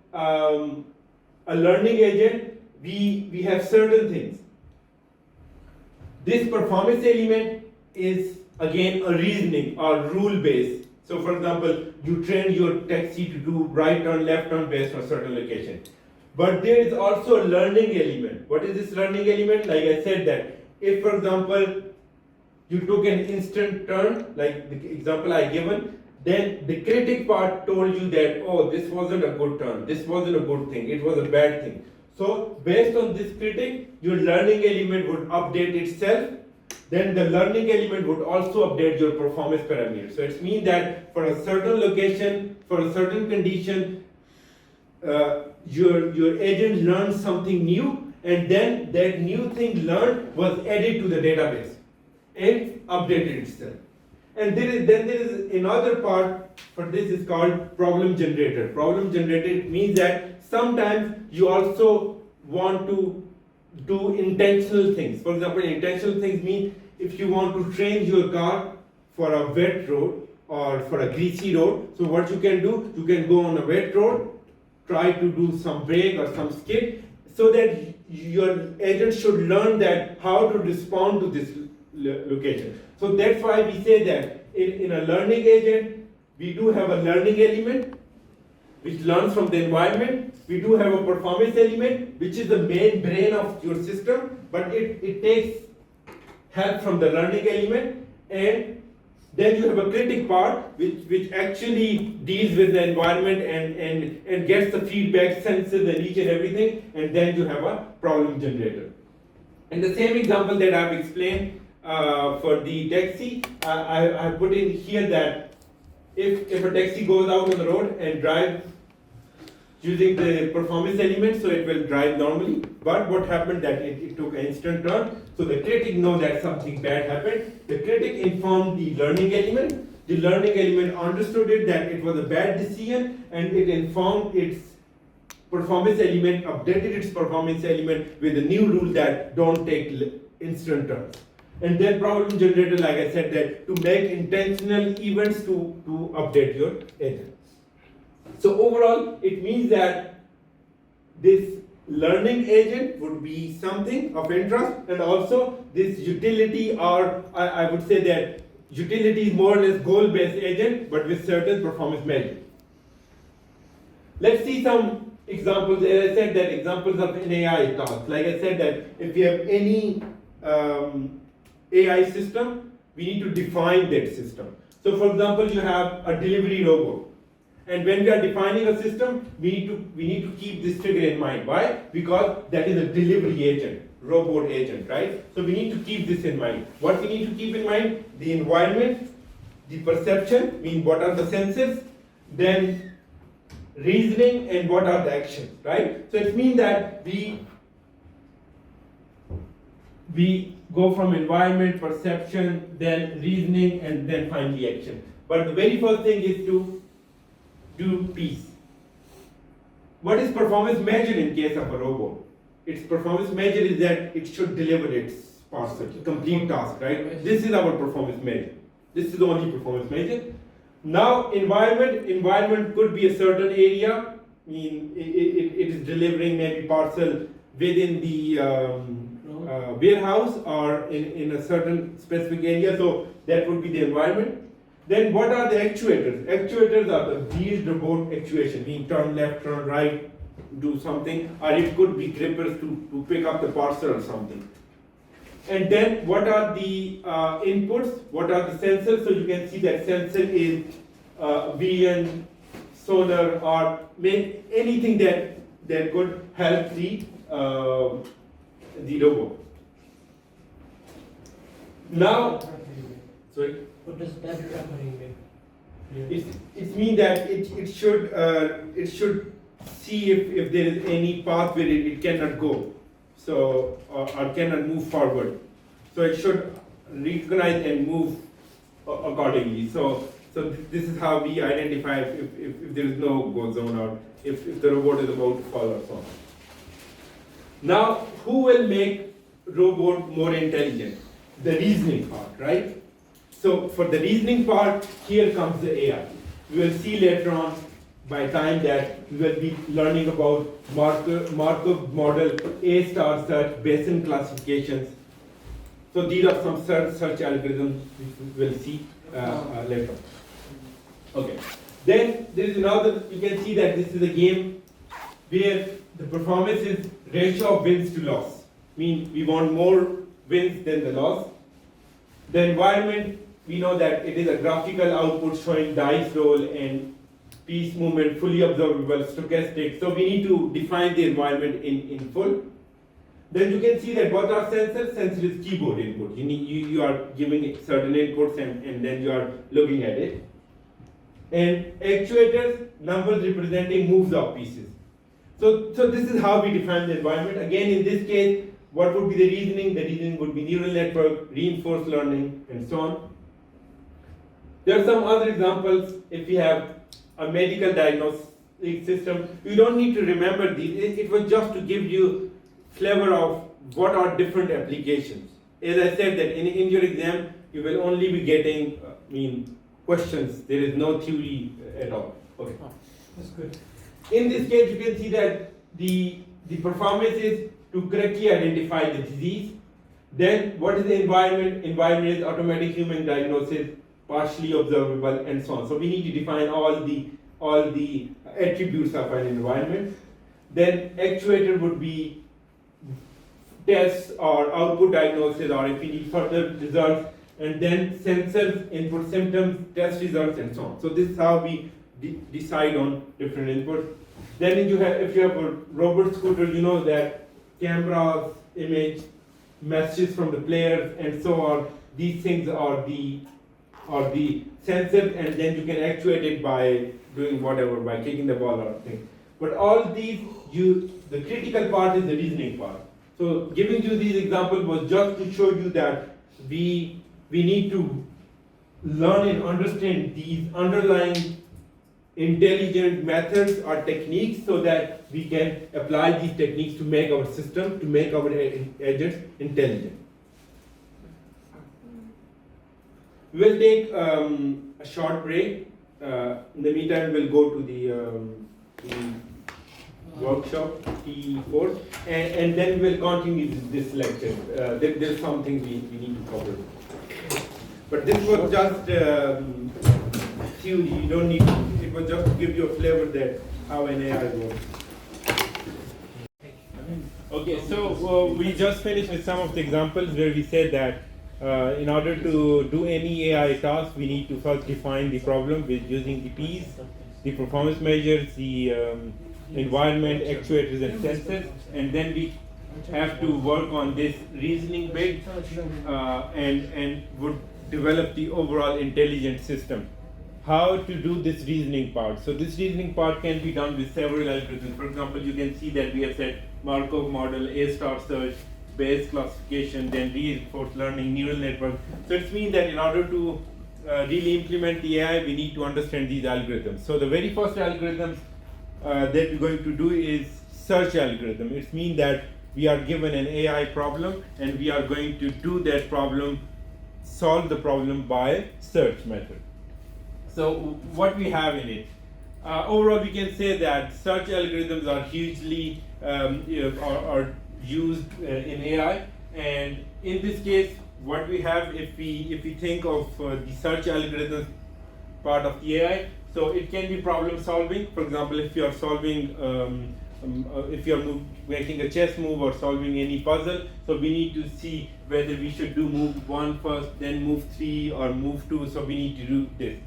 a learning agent, we have certain things. This performance element is again a reasoning or rule based. So for example, you train your taxi to do right turn, left turn based on certain location. But there is also a learning element. What is this learning element? Like I said that if for example, you took an instant turn, like the example I given, then the critic part told you that, oh, this wasn't a good turn, this wasn't a good thing, it was a bad thing. So based on this critic, your learning element would update itself. Then the learning element would also update your performance parameters. So it means that for a certain location, for a certain condition, your agent learned something new, and then that new thing learned was added to the database and updated itself. And then there is another part for this is called problem generator. Problem generator means that sometimes you also want to do intentional things. For example, intentional things mean if you want to train your car for a wet road or for a greasy road, so what you can do, you can go on a wet road, try to do some brake or some skid, so that your agent should learn that how to respond to this location. So that's why we say that in a learning agent, we do have a learning element which learns from the environment. We do have a performance element which is the main brain of your system, but it takes help from the learning element. And then you have a critic part which actually deals with the environment and gets the feedback, senses and each and everything, and then you have a problem generator. And the same example that I've explained for the taxi, I put in here that if a taxi goes out on the road and drives using the performance element, so it will drive normally. But what happened that it took an instant turn, so the critic knows that something bad happened. The critic informed the learning element. The learning element understood it that it was a bad decision, and it informed its performance element, updated its performance element with a new rule that don't take instant turns. And then problem generator, like I said, that to make intentional events to update your agent. So overall, it means that this learning agent would be something of interest, and also this utility, or I would say that utility is more or less goal-based agent, but with certain performance measures. Let's see some examples. As I said, that examples of an AI task. Like I said, that if you have any AI system, we need to define that system. So for example, you have a delivery robot. And when we are defining a system, we need to keep this figure in mind. Why? Because that is a delivery agent, robot agent, right? So we need to keep this in mind. What we need to keep in mind? The environment, the perception, mean what are the senses, then reasoning and what are the actions, right? So it means that we go from environment, perception, then reasoning, and then finally action. But the very first thing is to do peace. What is performance measure in case of a robot? Its performance measure is that it should deliver its parcel, complete task, right? This is our performance measure. This is the only performance measure. Now, environment could be a certain area. I mean, it is delivering maybe parcel within the warehouse or in a certain specific area. So that would be the environment. Then what are the actuators? Actuators are the wheeled robot actuation, meaning turn left, turn right, do something, or it could be grippers to pick up the parcel or something. And then what are the inputs? What are the sensors? So you can see that sensor is vision, sonar, or anything that could help the robot. Now, sorry. What does battery operating mean? It means that it should see if there is any path where it cannot go, so or cannot move forward. So it should recognize and move accordingly. So this is how we identify if there is no go zone or if the robot is about to fall or so on. Now, who will make robot more intelligent? The reasoning part, right? So for the reasoning part, here comes the AI. We will see later on by time that we will be learning about Markov model, A-star search, Bayesian classifications. So these are some search algorithms we will see later on. Okay. Then there is another, you can see that this is a game where the performance is ratio of wins to loss. Mean we want more wins than the loss. The environment, we know that it is a graphical output showing dice roll and piece movement, fully observable, stochastic. So we need to define the environment in full. Then you can see that what are sensors? Sensor is keyboard input. You are giving certain inputs and then you are looking at it. And actuators, numbers representing moves of pieces. So this is how we define the environment. Again, in this case, what would be the reasoning? The reasoning would be neural network, reinforced learning, and so on. There are some other examples. If we have a medical diagnostic system, you don't need to remember these. It was just to give you flavor of what are different applications. As I said, that in your exam, you will only be getting questions. There is no theory at all. Okay. That's good. In this case, you can see that the performance is to correctly identify the disease. Then what is the environment? Environment is automatic human diagnosis, partially observable, and so on. So we need to define all the attributes of an environment. Then actuator would be tests or output diagnosis, or if we need further results, and then sensors, input symptoms, test results, and so on. So this is how we decide on different inputs. Then if you have a robot scooter, you know that cameras, image, messages from the players, and so on. These things are the sensors, and then you can actuate it by doing whatever, by kicking the ball or thing. But all these, the critical part is the reasoning part. So giving you these examples was just to show you that we need to learn and understand these underlying intelligent methods or techniques so that we can apply these techniques to make our system, to make our agents intelligent. We will take a short break. In the meantime, we'll go to the workshop T4 and then we'll continue this lecture. There's something we need to cover. But this was just theory. You don't need to, it was just to give you a flavor that how an AI works. Okay, so we just finished with some of the examples where we said that in order to do any AI task, we need to first define the problem with using the P's, the performance measures, the environment, actuators, and sensors, and then we have to work on this reasoning bit and would develop the overall intelligent system. how to do this reasoning part. So this reasoning part can be done with several algorithms. For example, you can see that we have said Markov model, A-star search, Bayes classification, then reinforced learning, neural network. So it means that in order to really implement the AI, we need to understand these algorithms. So the very first algorithms that we're going to do is search algorithm. It means that we are given an AI problem and we are going to do that problem, solve the problem by search method. So what we have in it, overall we can say that search algorithms are hugely are used in AI, and in this case what we have, if we think of the search algorithm part of the AI, so it can be problem solving. For example, if you are solving if you are making a chess move or solving any puzzle, so we need to see whether we should do move 1 first, then move 3 or move 2, so we need to do this.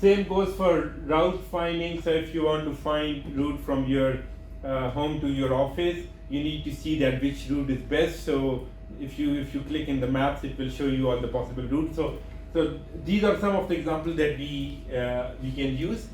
Same goes for route finding. So if you want to find route from your home to your office, you need to see that which route is best. So if you click in the maps, it will show you all the possible routes. So these are some of the examples that we can use.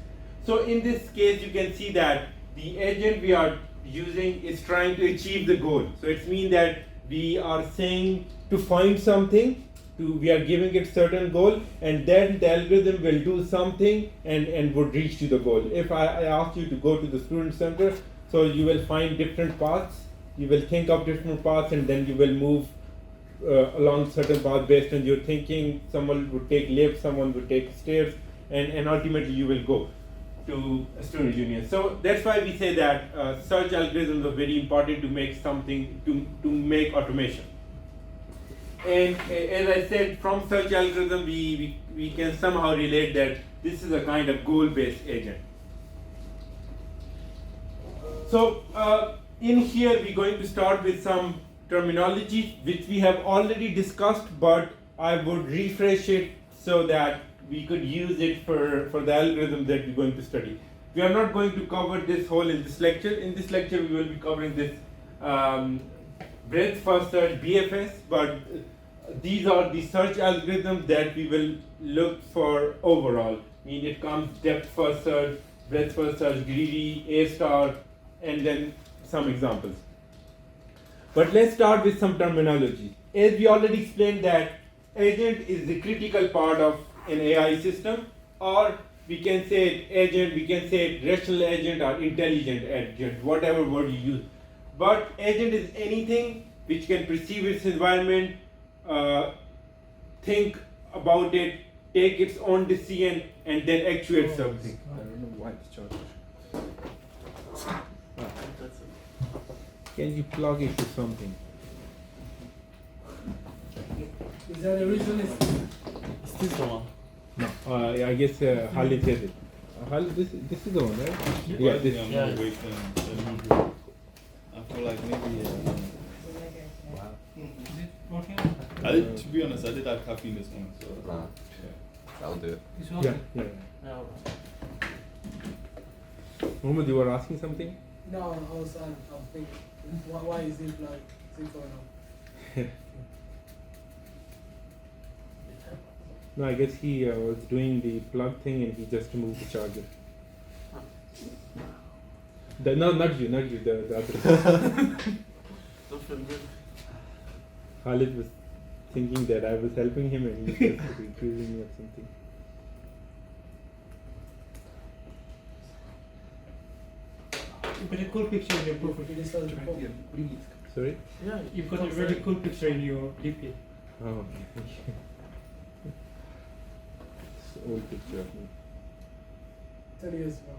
So in this case, you can see that the agent we are using is trying to achieve the goal. So it means that we are saying to find something, we are giving it certain goal, and then the algorithm will do something and would reach to the goal. If I ask you to go to the student center, so you will find different paths, you will think of different paths, and then you will move along certain paths based on your thinking. Someone would take lift, someone would take stairs, and ultimately you will go to a student union. So that's why we say that search algorithms are very important to make something, to make automation. And as I said, from search algorithm, we can somehow relate that this is a kind of goal-based agent. So in here, we're going to start with some terminology which we have already discussed, but I would refresh it so that we could use it for the algorithm that we're going to study. We are not going to cover this whole in this lecture. In this lecture, we will be covering this breadth first search, BFS, but these are the search algorithms that we will look for overall. I mean, it comes depth first search, breadth first search, greedy, A-star, and then some examples. But let's start with some terminology. As we already explained that agent is the critical part of an AI system, or we can say agent, we can say rational agent or intelligent agent, whatever word you use. But agent is anything which can perceive its environment, think about it, take its own decision, and then actuate something. I don't know why it's charged. Can you plug it to something? Is that the reason it's Is this the one? No, I guess Khalid said it. Khalid, this is the one, right? Yeah, this. I'm gonna wait then. I feel like maybe. working? To be honest, I did have caffeine this morning, so. Nah, that'll do it. It's Yeah, working? yeah. No. Muhammad, you were asking something? No, I was thinking, why is it like, is it going on? No, I guess he was doing the plug thing and he just removed the charger. No, not you, the other. Khalid was thinking that I was helping him and he was just accusing me of something. You've got a cool picture in your profile. It is all the problem. Sorry? Yeah, you've got a really cool picture in your DP. Oh, okay, thank you. It's an old picture of me. 30 years ago.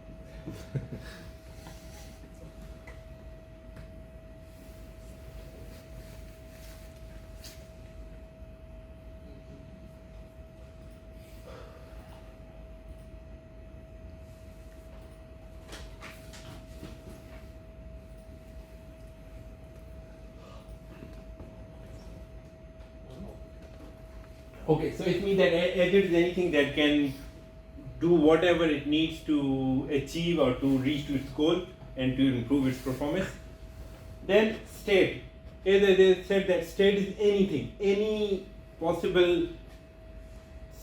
Okay, so it means that agent is anything that can do whatever it needs to achieve or to reach to its goal and to improve its performance. Then state. As I said, that state is anything, any possible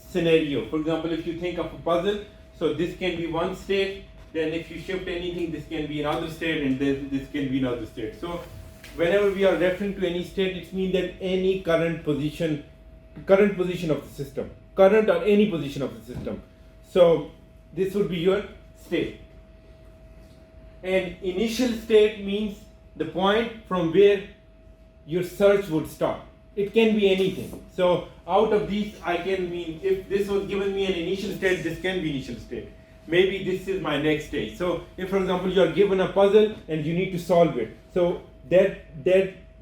scenario. For example, if you think of a puzzle, So this can be one state, then if you shift anything, this can be another state, and then this can be another state. So whenever we are referring to any state, it means that any current position of the system, current or any position of the system. So this would be your state. And initial state means the point from where your search would start. It can be anything. So out of these, I can mean, if this was given me an initial state, this can be initial state. Maybe this is my next stage. So if, for example, you are given a puzzle and you need to solve it. So that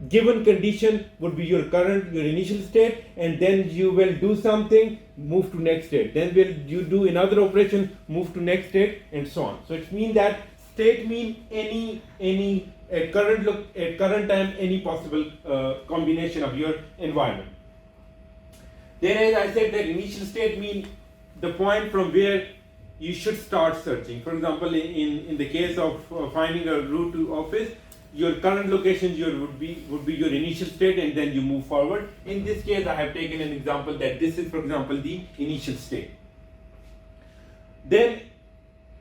given condition would be your initial state, and then you will do something, move to next state. Then you do another operation, move to next state, and so on. So it means that state means any at current time, any possible combination of your environment. Then, as I said, that initial state means the point from where you should start searching. For example, in the case of finding a route to office, your current location would be your initial state, and then you move forward. In this case, I have taken an example that this is, for example, the initial state. Then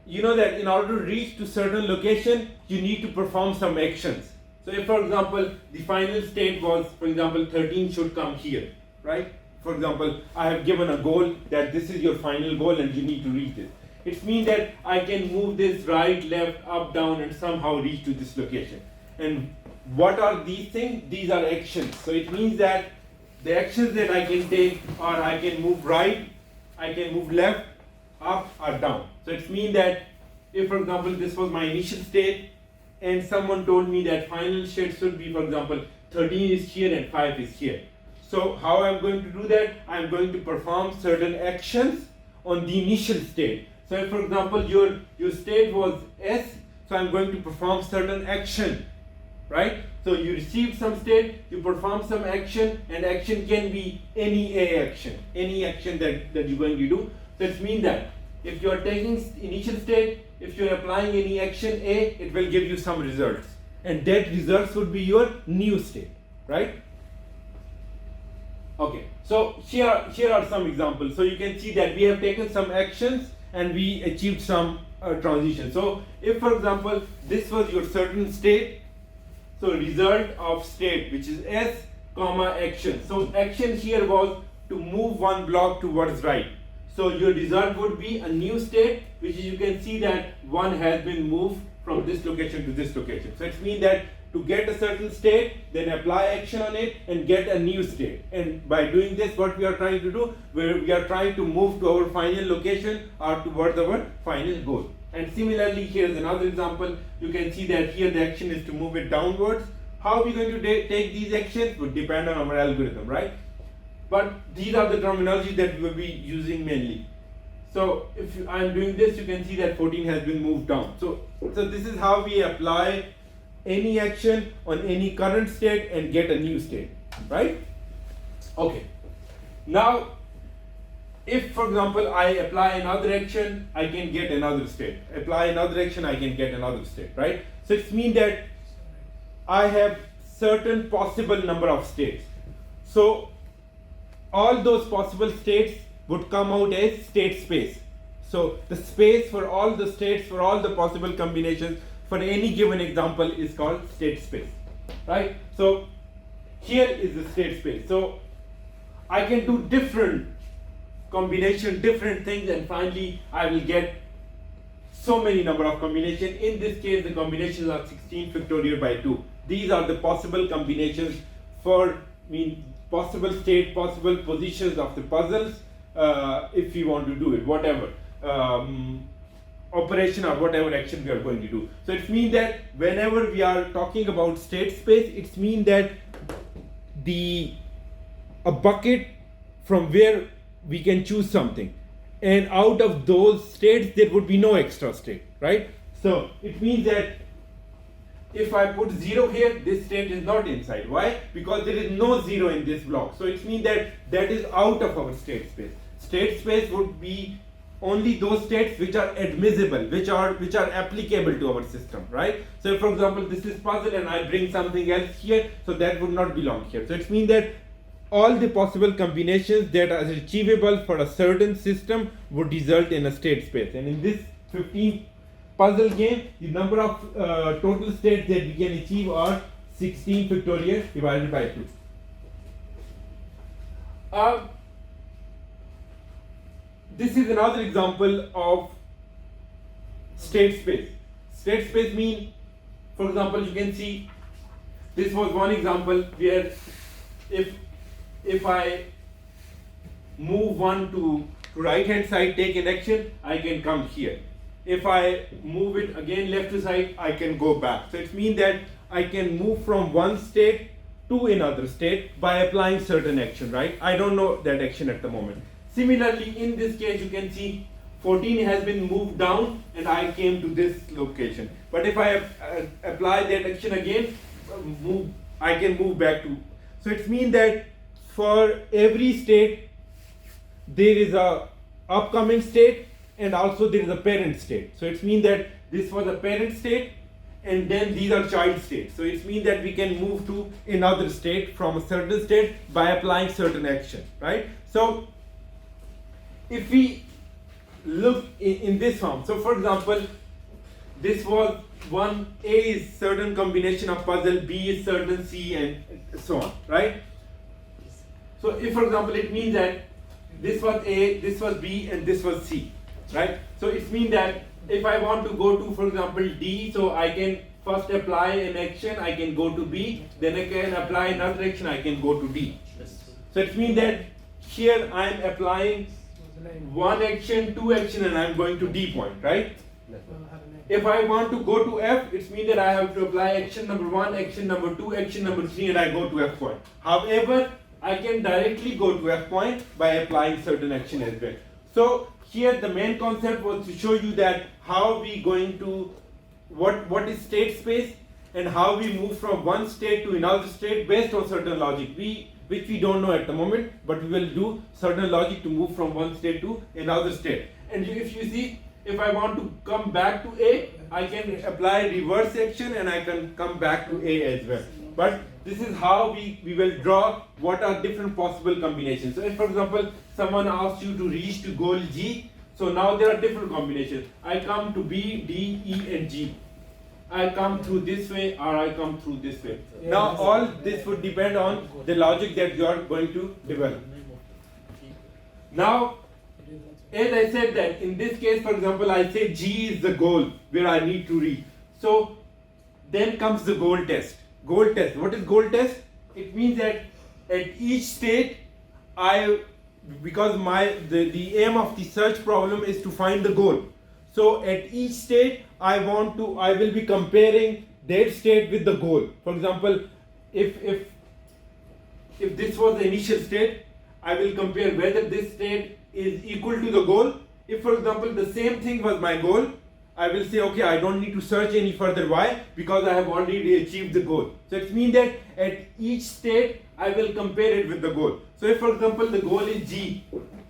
you know that in order to reach to certain location, you need to perform some actions. So if, for example, the final state was, for example, 13 should come here, right? For example, I have given a goal that this is your final goal and you need to reach it. It means that I can move this right, left, up, down, and somehow reach to this location. And what are these things? These are actions. So it means that the actions that I can take are I can move right, I can move left, up or down. So it means that if, for example, this was my initial state and someone told me that final state should be, for example, 13 is here and 5 is here. So how I'm going to do that? I'm going to perform certain actions on the initial state. So if, for example, your state was S, so I'm going to perform certain action, right? So you receive some state, you perform some action, and action can be any action that you're going to do. So it means that if you are taking initial state, if you are applying any action A, it will give you some results, and that results would be your new state, right? Okay, so here are some examples. So you can see that we have taken some actions and we achieved some transition. So if, for example, this was your certain state, so result of state, which is S, comma, action. So action here was to move one block towards right. So your result would be a new state, which is, you can see that one has been moved from this location to this location. So it means that to get a certain state, then apply action on it and get a new state. And by doing this, what we are trying to do, we are trying to move to our final location or towards our final goal. And similarly, here is another example. You can see that here the action is to move it downwards. How are we going to take these actions would depend on our algorithm, right? But these are the terminology that we will be using mainly. So if I am doing this, you can see that 14 has been moved down. So this is how we apply any action on any current state and get a new state, right? Okay. Now, if, for example, I apply another action, I can get another state. Apply another action, I can get another state, right? So it means that I have certain possible number of states. So all those possible states would come out as state space. So the space for all the states, for all the possible combinations, for any given example is called state space, right? So here is the state space. So I can do different combination, different things, and finally I will get so many number of combinations. In this case, the combinations are 16 factorial by 2. These are the possible combinations for possible state, possible positions of the puzzles, if we want to do it, whatever operation or whatever action we are going to do. So it means that whenever we are talking about state space, it means that a bucket from where we can choose something, and out of those states there would be no extra state, right? So it means that if I put 0 here, this state is not inside. Why? Because there is no 0 in this block. So it means that that is out of our state space. State space would be only those states which are admissible, which are applicable to our system, right? So if, for example, this is puzzle and I bring something else here, so that would not belong here. So it means that all the possible combinations that are achievable for a certain system would result in a state space. And in this 15 puzzle game, the number of total states that we can achieve are 16 factorial divided by 2. This is another example of state space. State space means, for example, you can see this was one example where if I move one to right hand side, take an action, I can come here. If I move it again left to side, I can go back. So it means that I can move from one state to another state by applying certain action, right? I don't know that action at the moment. Similarly, in this case, you can see 14 has been moved down and I came to this location. But if I apply that action again, I can move back to. So it means that for every state, there is a upcoming state and also there is a parent state. So it means that this was a parent state and then these are child states. So it means that we can move to another state from a certain state by applying certain action, right? So if we look in this form, so for example, this was one A is certain combination of puzzle, B is certain C, and so on, right? So if, for example, it means that this was A, this was B, and this was C, right? So it means that if I want to go to, for example, D, so I can first apply an action, I can go to B, then I can apply another action, I can go to D. So it means that here I am applying one action, two action, and I am going to D point, right? If I want to go to F, it means that I have to apply action number 1, action number 2, action number 3, and I go to F point. However, I can directly go to F point by applying certain action as well. So here the main concept was to show you that how we going to, what is state space and how we move from one state to another state based on certain logic, which we don't know at the moment, but we will do certain logic to move from one state to another state. And if you see, if I want to come back to A, I can apply reverse action and I can come back to A as well. But this is how we will draw what are different possible combinations. So if, for example, someone asks you to reach to goal G, so now there are different combinations. I come to B, D, E, and G. I come through this way or I come through this way. Now all this would depend on the logic that you are going to develop. Now, as I said that in this case, for example, I say G is the goal where I need to reach. So then comes the goal test. Goal test. What is goal test? It means that at each state, because the aim of the search problem is to find the goal. So at each state, I will be comparing that state with the goal. For example, if this was the initial state, I will compare whether this state is equal to the goal. If, for example, the same thing was my goal, I will say, okay, I don't need to search any further. Why? Because I have already achieved the goal. So it means that at each state, I will compare it with the goal. So if, for example, the goal is G,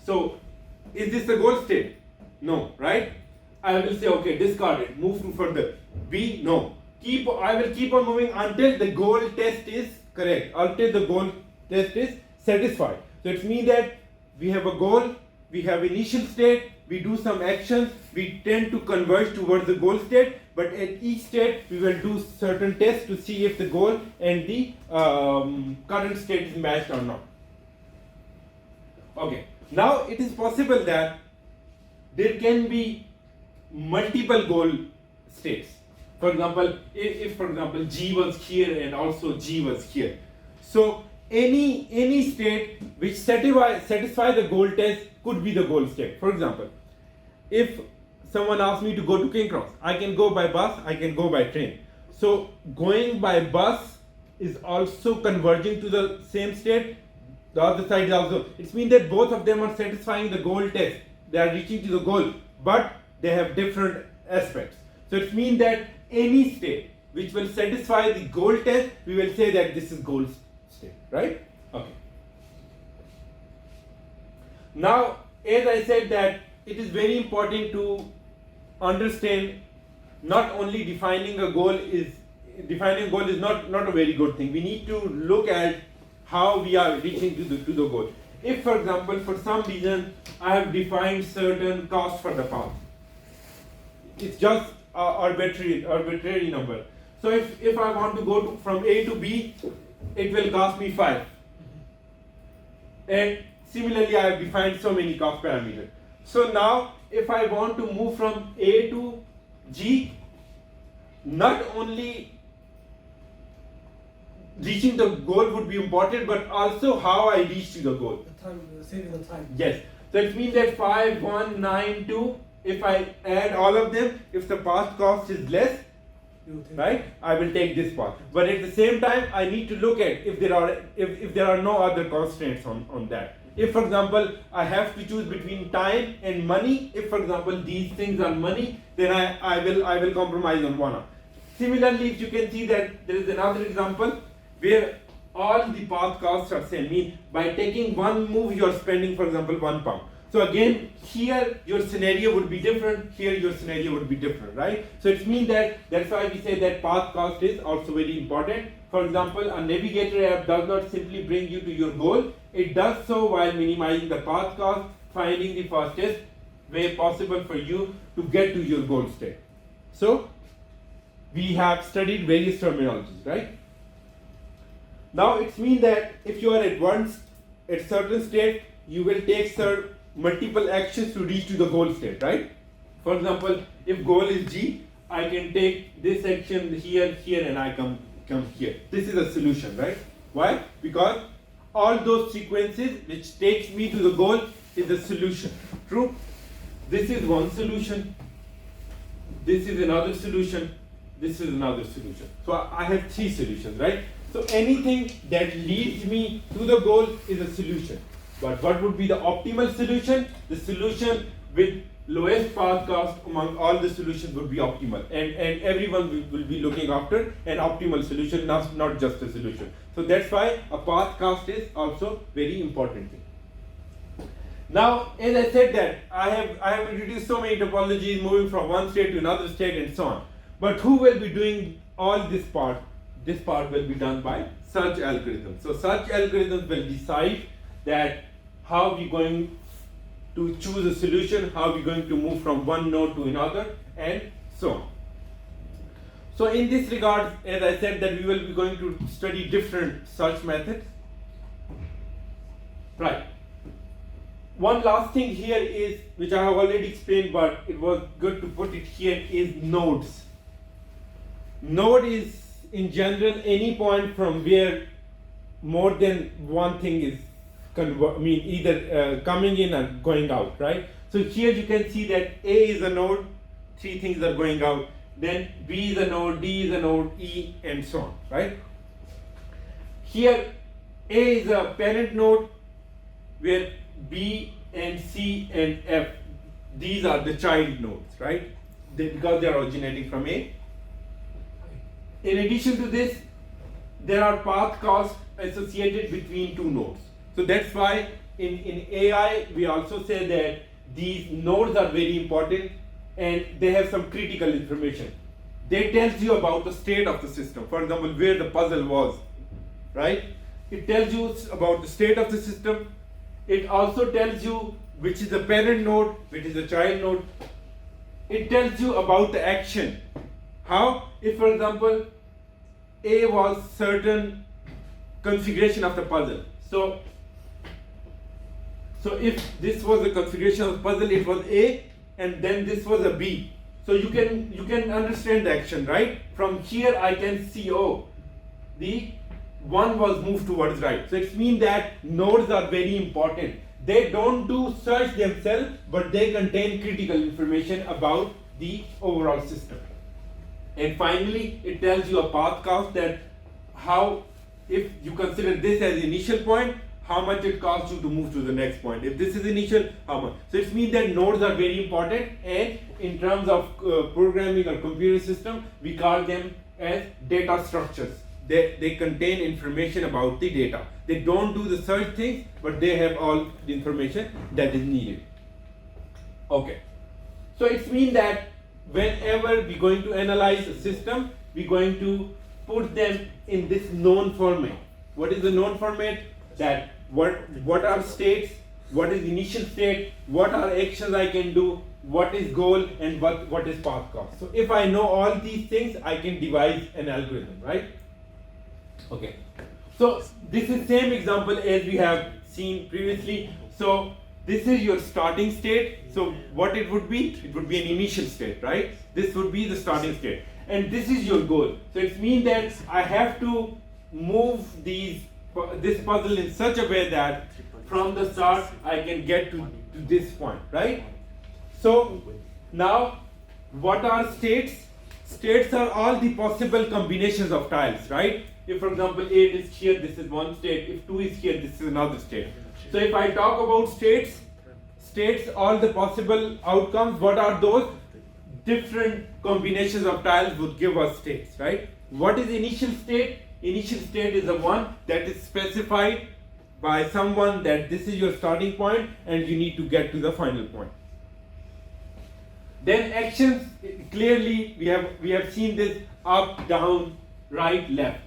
so is this the goal state? No, right? I will say, okay, discard it, move to further. B, no. I will keep on moving until the goal test is correct, until the goal test is satisfied. So it means that we have a goal, we have initial state, we do some actions, we tend to converge towards the goal state, but at each state we will do certain tests to see if the goal and the current state is matched or not. Okay, now it is possible that there can be multiple goal states. For example, if for example G was here and also G was here, so any state which satisfy the goal test could be the goal state. For example, if someone asks me to go to King Cross, I can go by bus, I can go by train. So going by bus is also converging to the same state. The other side is also. It means that both of them are satisfying the goal test. They are reaching to the goal, but they have different aspects. So it means that any state which will satisfy the goal test, we will say that this is goal state, right? Okay. Now, as I said that it is very important to understand not only defining a goal is not a very good thing. We need to look at how we are reaching to the goal. If, for example, for some reason, I have defined certain cost for the path, it's just arbitrary number. So if I want to go from A to B, it will cost me 5. And similarly, I have defined so many cost parameters. So now, if I want to move from A to G, not only reaching the goal would be important, but also how I reach to the goal. The time, saving the time. Yes. So it means that 5, 1, 9, 2, if I add all of them, if the path cost is less, You think. right, I will take this path. But at the same time, I need to look at if there are no other constraints on that. If, for example, I have to choose between time and money, if, for example, these things are money, then I will compromise on one. Similarly, if you can see that there is another example where all the path costs are same. Mean by taking one move, you are spending, for example, £1. So again, here your scenario would be different, here your scenario would be different, right? So it means that's why we say that path cost is also very important. For example, a navigator app does not simply bring you to your goal, it does so while minimizing the path cost, finding the fastest way possible for you to get to your goal state. So we have studied various terminologies, right? Now it means that if you are at certain state, you will take multiple actions to reach to the goal state, right? For example, if goal is G, I can take this action here, and I come here. This is a solution, right? Why? Because all those sequences which takes me to the goal is a solution. True? This is one solution. This is another solution. This is another solution. So I have 3 solutions, right? So anything that leads me to the goal is a solution. But what would be the optimal solution? The solution with lowest path cost among all the solutions would be optimal. And everyone will be looking after an optimal solution, not just a solution. So that's why a path cost is also very important thing. Now, as I said that, I have introduced so many topologies moving from one state to another state and so on. But who will be doing all this part? This part will be done by search algorithms. So search algorithms will decide that how we going to choose a solution, how we going to move from one node to another, and so on. So in this regard, as I said that we will be going to study different search methods. Right. One last thing here is, which I have already explained, but it was good to put it here, is nodes. Node is in general any point from where more than one thing is either coming in or going out, right? So here you can see that A is a node, 3 things are going out, then B is a node, D is a node, E, and so on, right? Here A is a parent node where B and C and F, these are the child nodes, right? Because they are originating from A. In addition to this, there are path costs associated between 2 nodes. So that's why in AI we also say that these nodes are very important and they have some critical information. They tell you about the state of the system. For example, where the puzzle was, right? It tells you about the state of the system. It also tells you which is the parent node, which is the child node. It tells you about the action. How? If, for example, A was certain configuration of the puzzle. So if this was the configuration of the puzzle, it was A, and then this was a B. So you can understand the action, right? From here I can see, oh, the one was moved towards right. So it means that nodes are very important. They don't do search themselves, but they contain critical information about the overall system. And finally, it tells you a path cost, that how, if you consider this as initial point, how much it costs you to move to the next point. If this is initial, how much? So it means that nodes are very important, and in terms of programming or computer system, we call them as data structures. They contain information about the data. They don't do the search things, but they have all the information that is needed. Okay. So it means that whenever we're going to analyze a system, we're going to put them in this known format. What is the known format? That what are states, what is initial state, what are actions I can do, what is goal, and what is path cost. So if I know all these things, I can devise an algorithm, right? Okay. So this is same example as we have seen previously. So this is your starting state. So what it would be? It would be an initial state, right? This would be the starting state. And this is your goal. So it means that I have to move this puzzle in such a way that from the start I can get to this point, right? So now what are states? States are all the possible combinations of tiles, right? If for example 8 is here, this is one state. If 2 is here, this is another state. So if I talk about states, all the possible outcomes, what are those? Different combinations of tiles would give us states, right? What is initial state? Initial state is the one that is specified by someone that this is your starting point and you need to get to the final point. Then actions, clearly we have seen this up, down, right, left.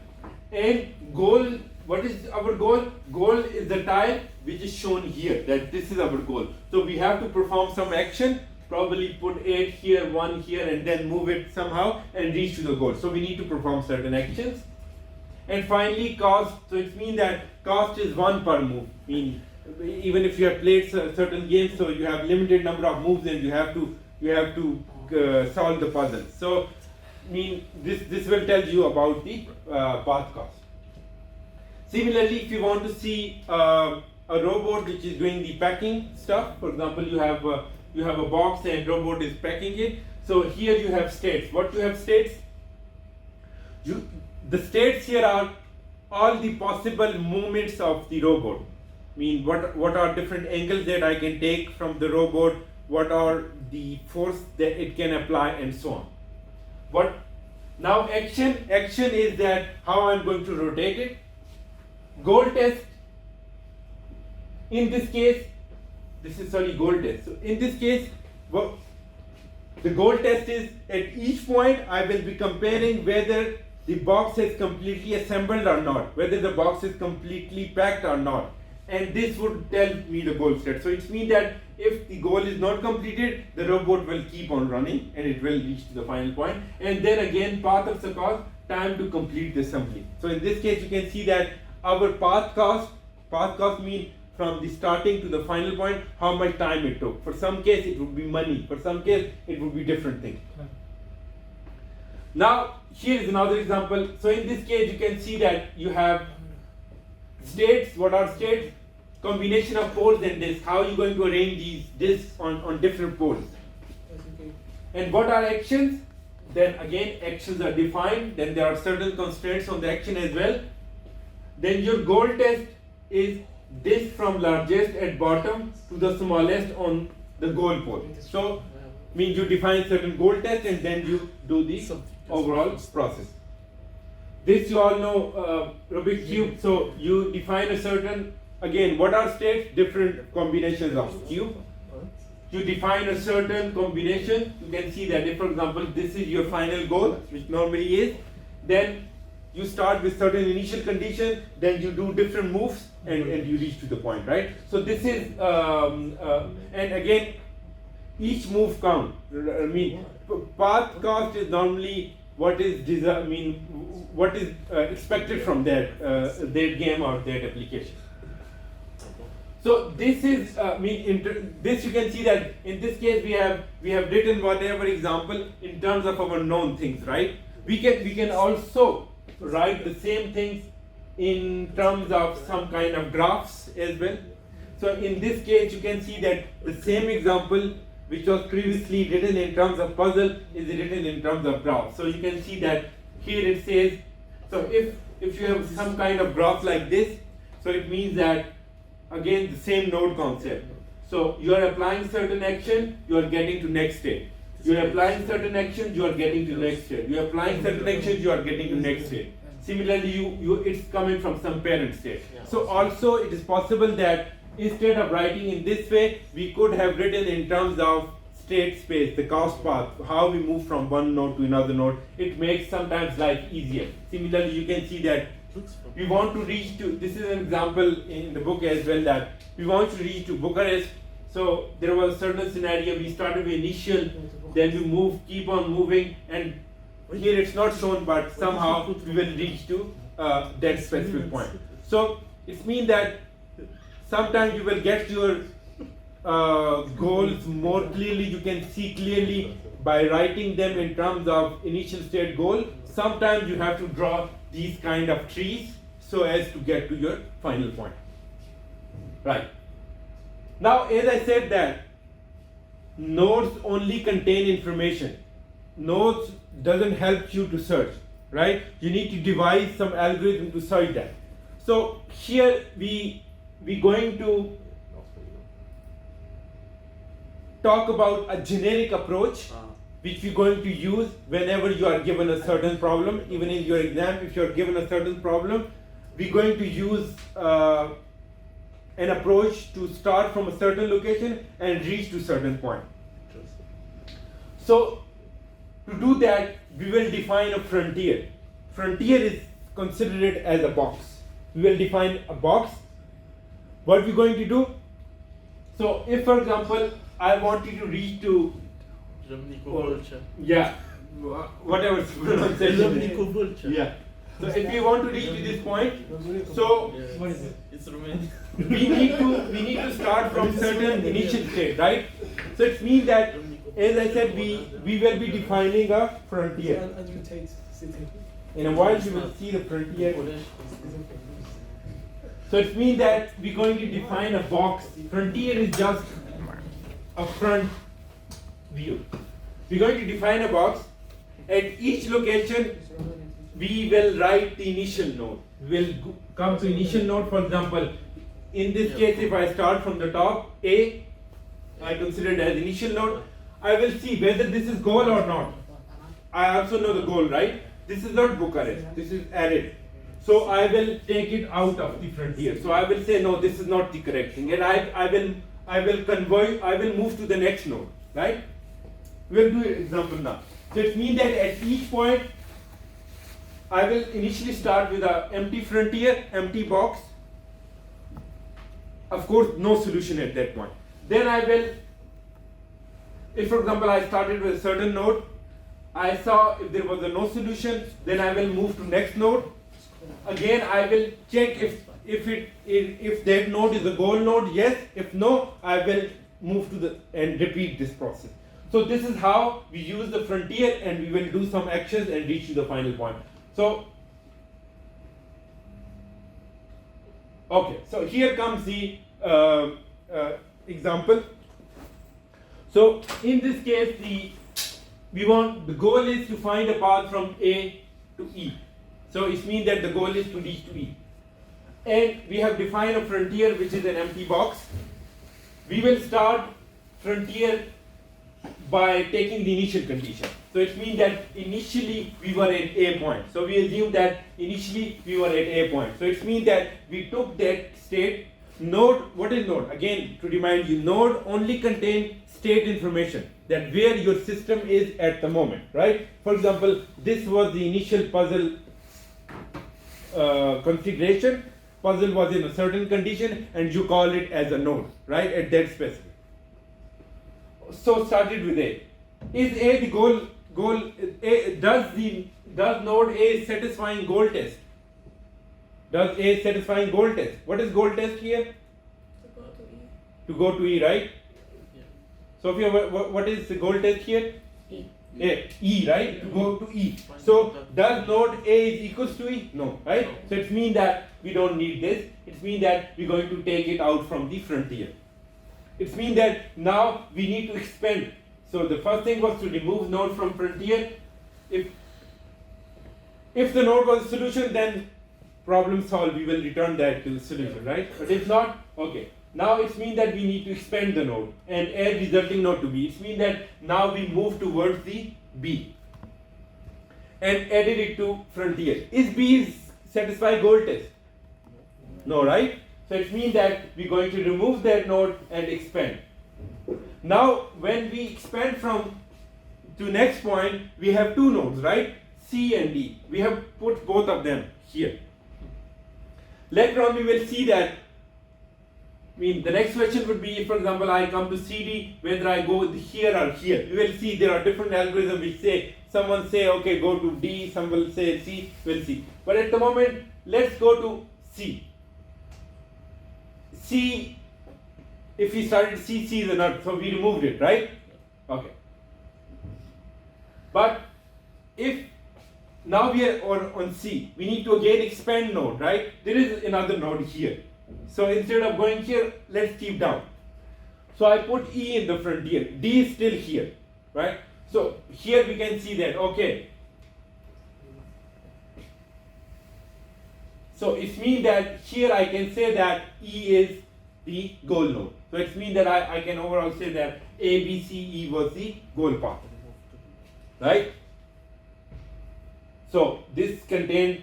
And goal, what is our goal? Goal is the tile which is shown here, that this is our goal. So we have to perform some action, probably put 8 here, 1 here, and then move it somehow and reach to the goal. So we need to perform certain actions. And finally cost, so it means that cost is 1 per move. Even if you have played certain games, so you have limited number of moves and you have to solve the puzzle. So this will tell you about the path cost. Similarly, if you want to see a robot which is doing the packing stuff, for example, you have a box and robot is packing it. So here you have states. What you have states? The states here are all the possible movements of the robot. What are different angles that I can take from the robot? What are the force that it can apply, and so on. Now action is that how I'm going to rotate it. Goal test, in this case, goal test. So in this case, the goal test is at each point I will be comparing whether the box is completely assembled or not, whether the box is completely packed or not. And this would tell me the goal state. So it means that if the goal is not completed, the robot will keep on running and it will reach to the final point. And then again, path of the cost, time to complete the assembly. So in this case, you can see that our path cost means from the starting to the final point, how much time it took. For some case, it would be money. For some case, it would be different thing. Now, here is another example. So in this case, you can see that you have states. What are states? Combination of poles and discs. How are you going to arrange these discs on different poles? And what are actions? Then again, actions are defined. Then there are certain constraints on the action as well. Then your goal test is this from largest at bottom to the smallest on the goal pole. So means you define certain goal test and then you do the overall process. This you all know, Rubik's Cube. So you define a certain, again, what are states? Different combinations of cube. You define a certain combination. You can see that if, for example, this is your final goal, which normally is, then you start with certain initial condition, then you do different moves and you reach to the point, right? So this is, and again, each move count. Path cost is normally what is expected from that game or that application. So this is this you can see that in this case we have written whatever example in terms of our known things, right? We can also write the same things in terms of some kind of graphs as well. So in this case you can see that the same example which was previously written in terms of puzzle is written in terms of graph. So you can see that here it says, so if you have some kind of graph like this, so it means that again the same node concept. So you are applying certain action, you are getting to next state. You are applying certain actions, you are getting to next state. You are applying certain actions, you are getting to next state. Similarly, it's coming from some parent state. So also it is possible that instead of writing in this way, we could have written in terms of state space, the cost path, how we move from one node to another node, it makes sometimes life easier. Similarly, you can see that we want to reach to, this is an example in the book as well, that we want to reach to Bucharest. So there was a certain scenario, we started with initial, then we keep on moving, and here it's not shown, but somehow we will reach to that specific point. So it means that sometimes you will get your goals more clearly, you can see clearly by writing them in terms of initial state goal. Sometimes you have to draw these kind of trees so as to get to your final point. Right. Now, as I said that nodes only contain information. Nodes doesn't help you to search, right? You need to devise some algorithm to search that. So here we going to talk about a generic approach which we're going to use whenever you are given a certain problem. Even in your exam, if you're given a certain problem, we're going to use an approach to start from a certain location and reach to a certain point. So to do that, we will define a frontier. Frontier is considered as a box. We will define a box. What we're going to do, so if for example, I want you to reach to, yeah, whatever pronunciation is. Yeah. So if you want to reach to this point, so What is it? It's Romanian. we need to start from certain initial state, right? So it means that, as I said, we will be defining a frontier. Andrew Tate sitting. In a while, you will see the frontier. So it means that we're going to define a box. Frontier is just a front view. We're going to define a box. At each location, we will write the initial node. We will come to initial node. For example, in this case, if I start from the top, A, I consider it as initial node. I will see whether this is goal or not. I also know the goal, right? This is not Bucharest. This is arid. So I will take it out of the frontier. So I will say no, this is not the correct thing, and I will move to the next node, right? We'll do an example now. So it means that at each point, I will initially start with an empty frontier, empty box. Of course, no solution at that point. Then I will, if for example I started with a certain node, I saw if there was a no solution, then I will move to next node. Again, I will check if that node is a goal node, yes. If no, I will move to the and repeat this process. So this is how we use the frontier, and we will do some actions and reach to the final point. So, okay, so here comes the example. So in this case, the goal is to find a path from A to E. So it means that the goal is to reach to E. And we have defined a frontier which is an empty box. We will start frontier by taking the initial condition. So it means that initially we were at A point. So we assume that initially we were at A point. So it means that we took that state. Node, what is node? Again, to remind you, node only contain state information, that where your system is at the moment, right? For example, this was the initial puzzle configuration. Puzzle was in a certain condition, and you call it as a node, right? At that specific. So started with A. Is A the goal? Does node A satisfying goal test? Does A satisfying goal test? What is goal test here? To go to E, right? Yeah. Sophia, what is the goal test here? E. E, right? To go to E. So does node A is equals to E? No, right? So it means that we don't need this. It means that we're going to take it out from the frontier. It means that now we need to expand. So the first thing was to remove node from frontier. If the node was a solution, then problem solved, we will return that to the solution, right? But if not, okay. Now it means that we need to expand the node and add resulting node to B. It means that now we move towards the B and added it to frontier. Is B satisfy goal test? No, right? So it means that we're going to remove that node and expand. Now, when we expand from to next point, we have two nodes, right? C and D. We have put both of them here. Later on, we will see that. I mean, the next question would be, for example, I come to CD, whether I go here or here. We will see there are different algorithms which say, someone say, okay, go to D, some will say C, we'll see. But at the moment, let's go to C. C, if we started C, C is a node, so we removed it, right? Okay. But if now we are on C, we need to again expand node, right? There is another node here. So instead of going here, let's keep down. So I put E in the frontier. D is still here, right? So here we can see that, okay. So it means that here I can say that E is the goal node. So it means that I can overall say that A, B, C, E was the goal path, right? So this contained,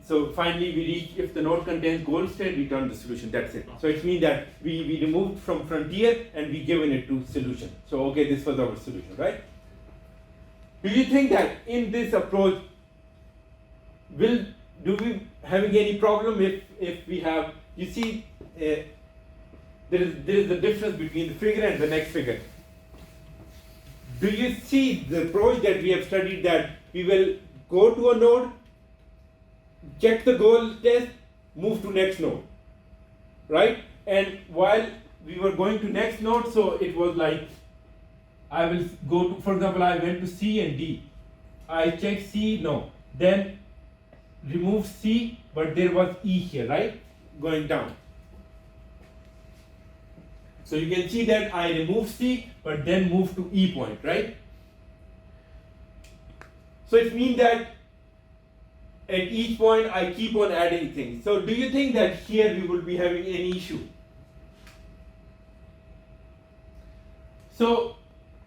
so finally we reach, if the node contains goal state, return the solution, that's it. So it means that we removed from frontier and we given it to solution. So okay, this was our solution, right? Do you think that in this approach, do we having any problem if we have, you see, there is a difference between the figure and the next figure. Do you see the approach that we have studied, that we will go to a node, check the goal test, move to next node, right? And while we were going to next node, so it was like, I will go to, for example, I went to C and D. I checked C, no. Then remove C, but there was E here, right? Going down. So you can see that I removed C, but then moved to E point, right? So it means that at each point I keep on adding things. So do you think that here we will be having any issue? So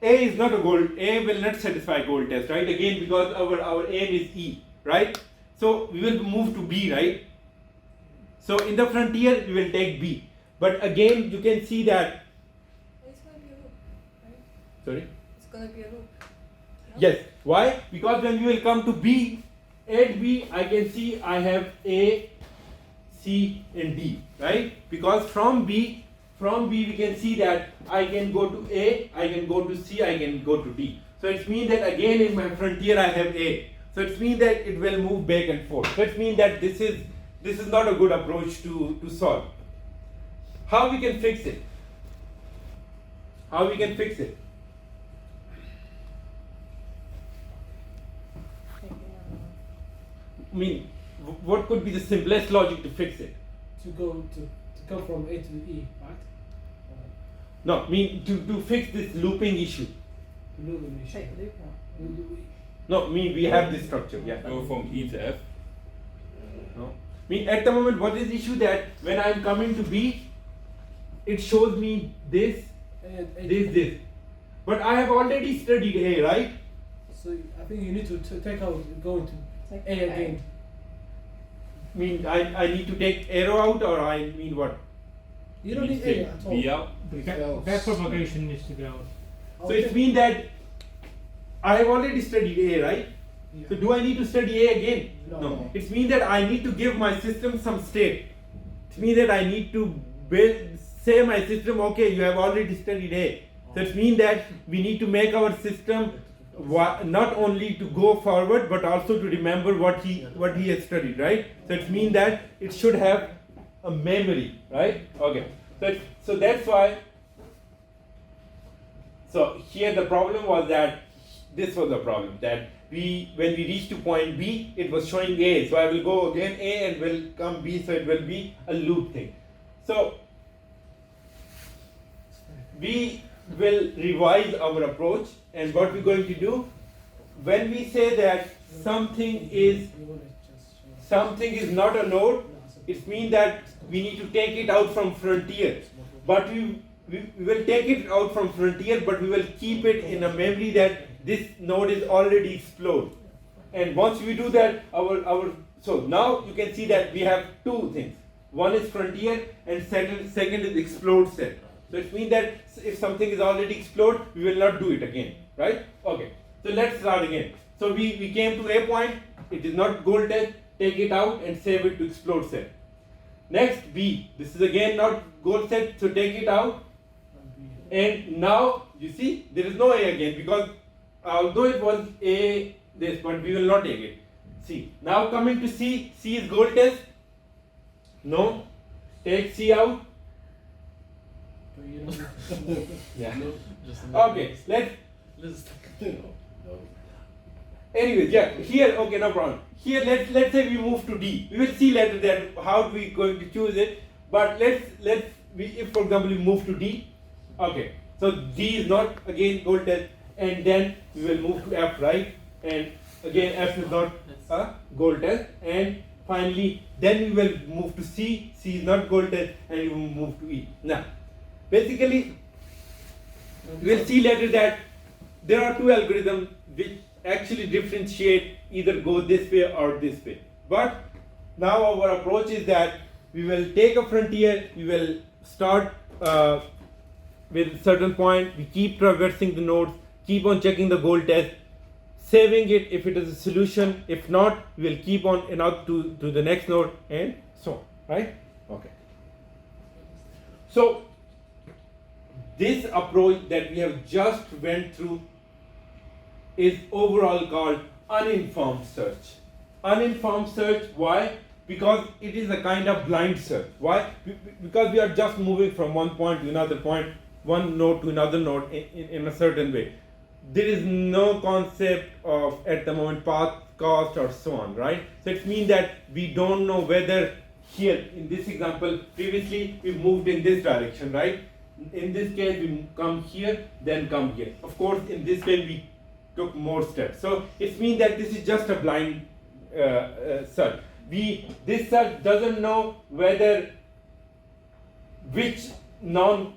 A is not a goal, A will not satisfy goal test, right? Again, because our aim is E, right? So we will move to B, right? So in the frontier we will take B. But again, you can see that. It's going to be a loop, right? Sorry? It's going to be a loop. No? Yes. Why? Because when we will come to B, at B, I can see I have A, C, and D, right? Because from B we can see that I can go to A, I can go to C, I can go to D. So it means that again in my frontier I have A. So it means that it will move back and forth. So it means that this is not a good approach to solve. How we can fix it? How we can fix it? I mean, what could be the simplest logic to fix it? To go from A to E, right? No, I mean to fix this looping issue. Looping issue. Take the loop out. No, I mean we have this structure, yeah. Go from E to F. No. I mean at the moment what is the issue, that when I'm coming to B, it shows me this, this. But I have already studied A, right? So I think you need to take out, go into Take A again. I mean I need to take arrow out, or I mean what? You don't need A at all. B out. The back propagation needs to go. So it means that I have already studied A, right? Yeah. So do I need to study A again? No. It means that I need to give my system some state. It means that I need to say my system, okay, you have already studied A. So it means that we need to make our system not only to go forward, but also to remember what he has studied, right? So it means that it should have a memory, right? Okay. So that's why. So here the problem was that this was the problem, that when we reach to point B, it was showing A. So I will go again A and will come B. So it will be a loop thing. So we will revise our approach, and what we're going to do, when we say that something is not a node, it means that we need to take it out from frontier. But we will take it out from frontier, but we will keep it in a memory that this node is already explored. And once we do that, so now you can see that we have two things. One is frontier and second is explode set. So it means that if something is already explored, we will not do it again, right? Okay, so let's start again. So we came to a point, it is not goal test, take it out and save it to explode set. Next B, this is again not goal set, so take it out. And now you see there is no A again because although it was A this, but we will not take it. C. Now coming to C, C is goal test. No, take C out. Yeah. Okay, let's. Anyways, yeah, here, okay, no problem. Here, let's say we move to D. We will see later that how we going to choose it. But if for example we move to D, okay. So D is not again goal test, and then we will move to F, right? And again F is not a goal test, and finally then we will move to C. C is not goal test, and we will move to E. Now, basically, we will see later that there are two algorithms which actually differentiate either go this way or this way. But now our approach is that we will take a frontier, we will start with a certain point, we keep traversing the nodes, keep on checking the goal test, saving it if it is a solution. If not, we will keep on and out to the next node and so on, right? Okay. So this approach that we have just went through is overall called uninformed search. Uninformed search, why? Because it is a kind of blind search. Why? Because we are just moving from one point to another point, one node to another node in a certain way. There is no concept of at the moment path, cost or so on, right? So it means that we don't know whether here in this example, previously we moved in this direction, right? In this case we come here, then come here. Of course in this way we took more steps. So it means that this is just a blind search. This search doesn't know whether which node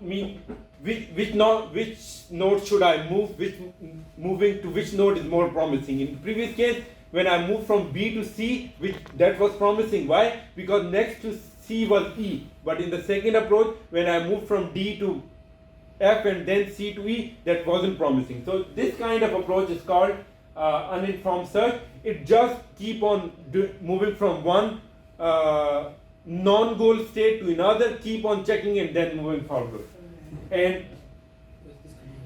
should I move, moving to which node is more promising. In the previous case, when I moved from B to C, that was promising. Why? Because next to C was E. But in the second approach, when I moved from D to F and then C to E, that wasn't promising. So this kind of approach is called uninformed search. It just keep on moving from one non-goal state to another, keep on checking and then moving forward. And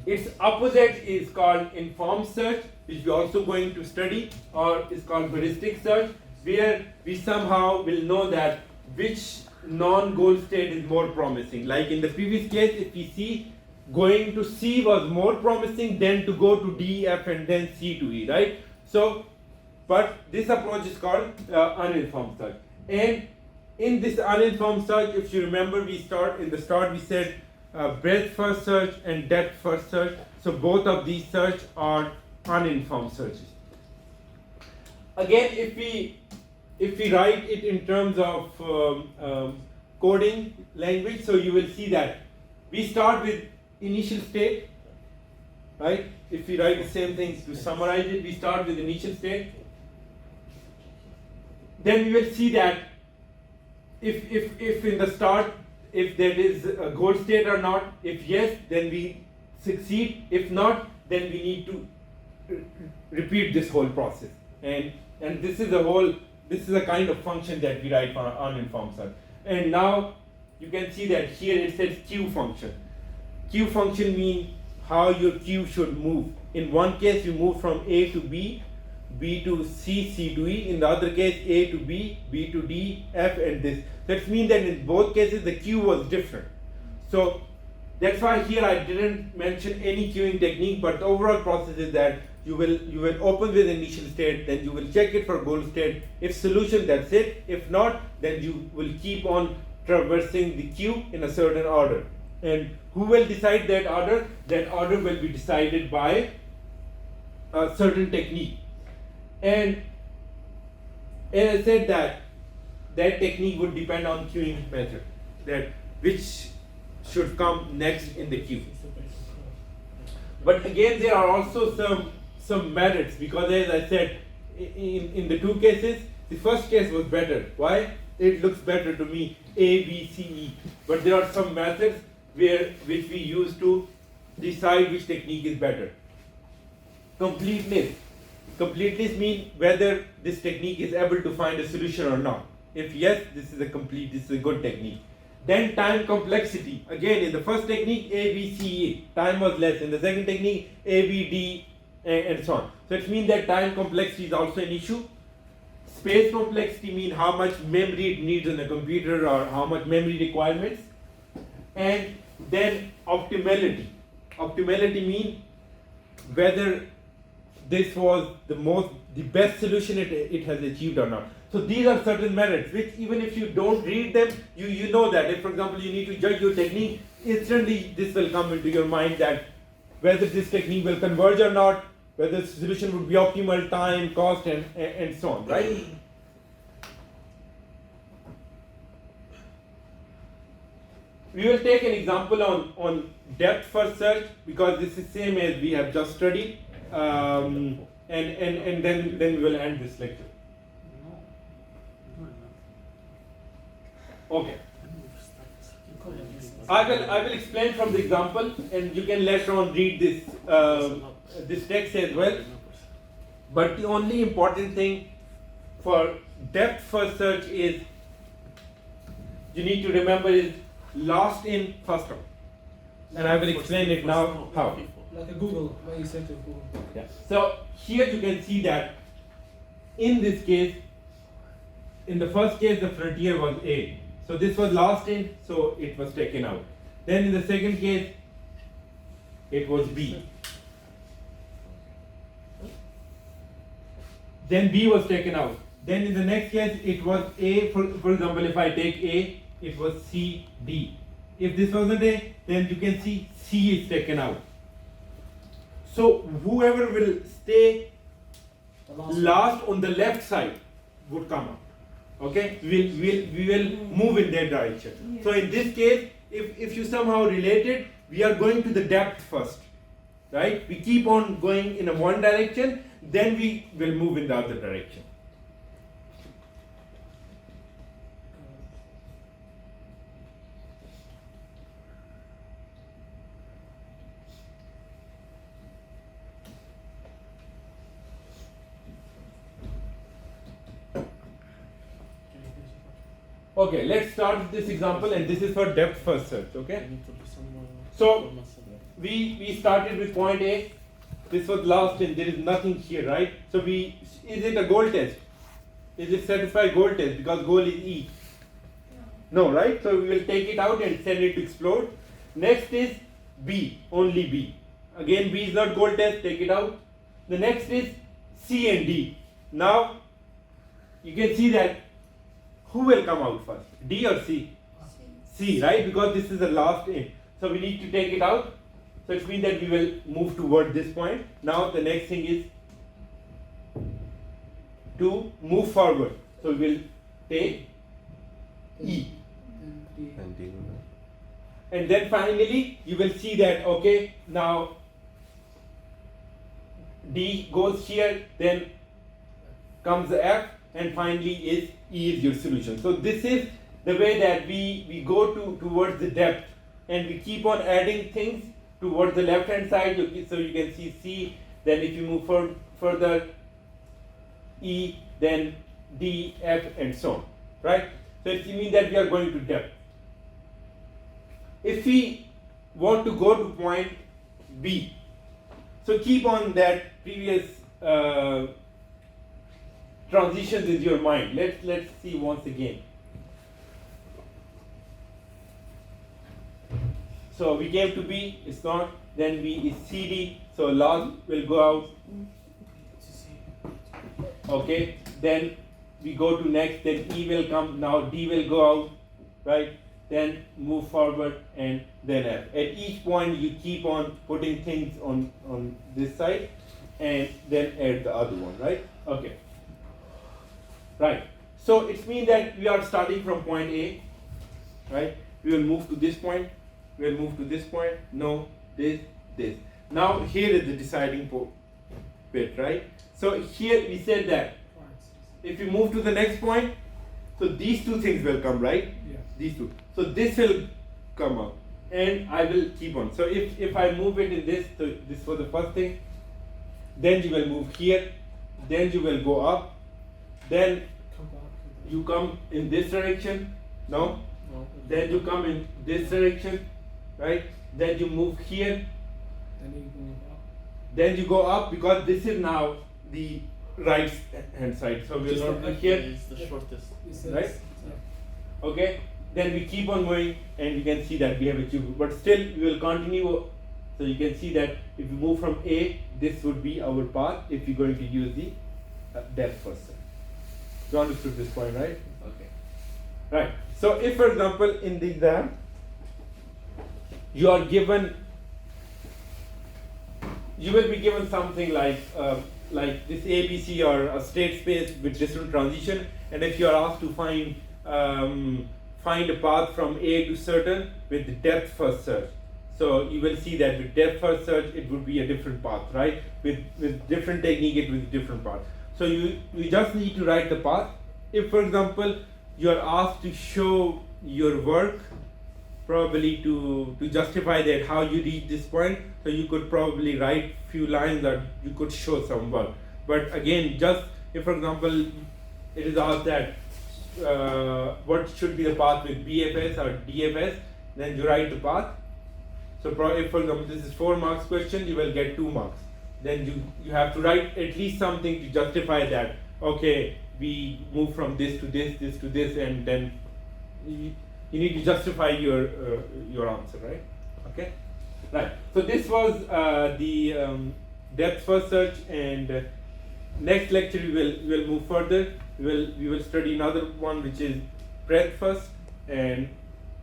its opposite is called informed search, which we are also going to study, or is called heuristic search, where we somehow will know that which non-goal state is more promising. Like in the previous case, if we see going to C was more promising than to go to D, F and then C to E, right? So, but this approach is called uninformed search. And in this uninformed search, if you remember, we said breadth first search and depth first search. So both of these search are uninformed searches. Again, if we write it in terms of coding language, so you will see that we start with initial state, right? If we write the same thing to summarize it, we start with initial state. Then we will see that if in the start, if there is a goal state or not. If yes, then we succeed. If not, then we need to repeat this whole process. And this is a kind of function that we write for uninformed search. And now you can see that here it says queue function. Queue function means how your queue should move. In one case you move from A to B, B to C, C to E. In the other case A to B, B to D, F and this. That means that in both cases the queue was different. So that's why here I didn't mention any queuing technique, but the overall process is that you will open with initial state, then you will check it for goal state. If solution, that's it. If not, then you will keep on traversing the queue in a certain order. And who will decide that order? That order will be decided by a certain technique. And as I said that technique would depend on queuing method, that which should come next in the queue. But again, there are also some merits, because as I said, in the two cases, the first case was better. Why? It looks better to me, A, B, C, E. But there are some methods which we use to decide which technique is better. Completeness. Completeness means whether this technique is able to find a solution or not. If yes, this is a good technique. Then time complexity. Again, in the first technique, A, B, C, A, time was less. In the second technique, A, B, D, and so on. So it means that time complexity is also an issue. Space complexity means how much memory it needs on the computer or how much memory requirements. And then optimality. Optimality means whether this was the best solution it has achieved or not. So these are certain merits which even if you don't read them, you know that. If for example you need to judge your technique, instantly this will come into your mind that whether this technique will converge or not, whether the solution would be optimal, time, cost, and so on, right? We will take an example on depth first search because this is same as we have just studied, and then we will end this lecture. Okay. I will explain from the example, and you can later on read this text as well. But the only important thing for depth first search is you need to remember is last in, first out. And I will explain it now how. Like a Google, what you said to Google. Yeah. So here you can see that in this case, in the first case the frontier was A. So this was last in, so it was taken out. Then in the second case, it was B. Then B was taken out. Then in the next case, it was A. For example, if I take A, it was C, D. If this wasn't A, then you can see C is taken out. So whoever will stay last on the left side would come up. Okay, we will move in that direction. So in this case, if you somehow relate it, we are going to the depth first, right? We keep on going in a one direction, then we will move in the other direction. Okay, let's start with this example, and this is for depth first search, okay? So, we started with point A, this was last in, there is nothing here, right? So is it a goal test? Is it satisfy goal test because goal is E? No, right? So we will take it out and send it to explode. Next is B, only B. Again, B is not goal test, take it out. The next is C and D. Now, you can see that who will come out first, D or C? C, right? Because this is the last in. So we need to take it out. So it means that we will move toward this point. Now the next thing is to move forward. So we will take E. And D. And then finally you will see that, okay, now D goes here, then comes the F, and finally is E is your solution. So this is the way that we go towards the depth, and we keep on adding things towards the left hand side. So you can see C, then if you move further E, then D, F, and so on, right? So it means that we are going to depth. If we want to go to point B, so keep on that previous transitions in your mind. Let's see once again. So we came to B, it's not, then B is CD, so last will go out. Okay, then we go to next, then E will come, now D will go out, right? Then move forward and then F. At each point you keep on putting things on this side and then add the other one, right? Okay. Right. So it means that we are starting from point A, right? We will move to this point, we will move to this point, no, this. Now here is the deciding bit, right? So here we said that if you move to the next point, so these two things will come, right? Yeah. These two. So this will come up and I will keep on. So if I move it in this, so this was the first thing, then you will move here, then you will go up, then Come back. you come in this direction, no? Then you come in this direction, right? Then you move here, Then you go up. then you go up because this is now the right hand side. So we'll start here, is the shortest. It says, Right? yeah. okay? Then we keep on going and you can see that we have achieved, but still we will continue. So you can see that if we move from A, this would be our path if we're going to use the depth first. You understood this point, right? Okay. Right. So if, for example, in the exam, you are given, you will be given something like this ABC or a state space with different transition, and if you are asked to find a path from A to certain with the depth first search. So you will see that with depth first search, it would be a different path, right? With different technique, it will be different path. So you just need to write the path. If, for example, you are asked to show your work, probably to justify that how you reach this point, so you could probably write few lines that you could show some work. But again, just if, for example, it is asked that what should be the path with BFS or DFS, then you write the path. So if, for example, this is 4 marks question, you will get 2 marks. Then you have to write at least something to justify that, okay, we move from this to this, this to this, and then you need to justify your answer, right? Okay, right. So this was the depth first search, and next lecture we will move further. We will study another one which is breadth first, and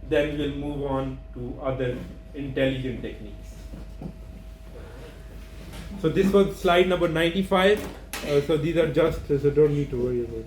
then we will move on to other intelligent techniques. So this was slide number 95. So these are just, so don't need to worry about it.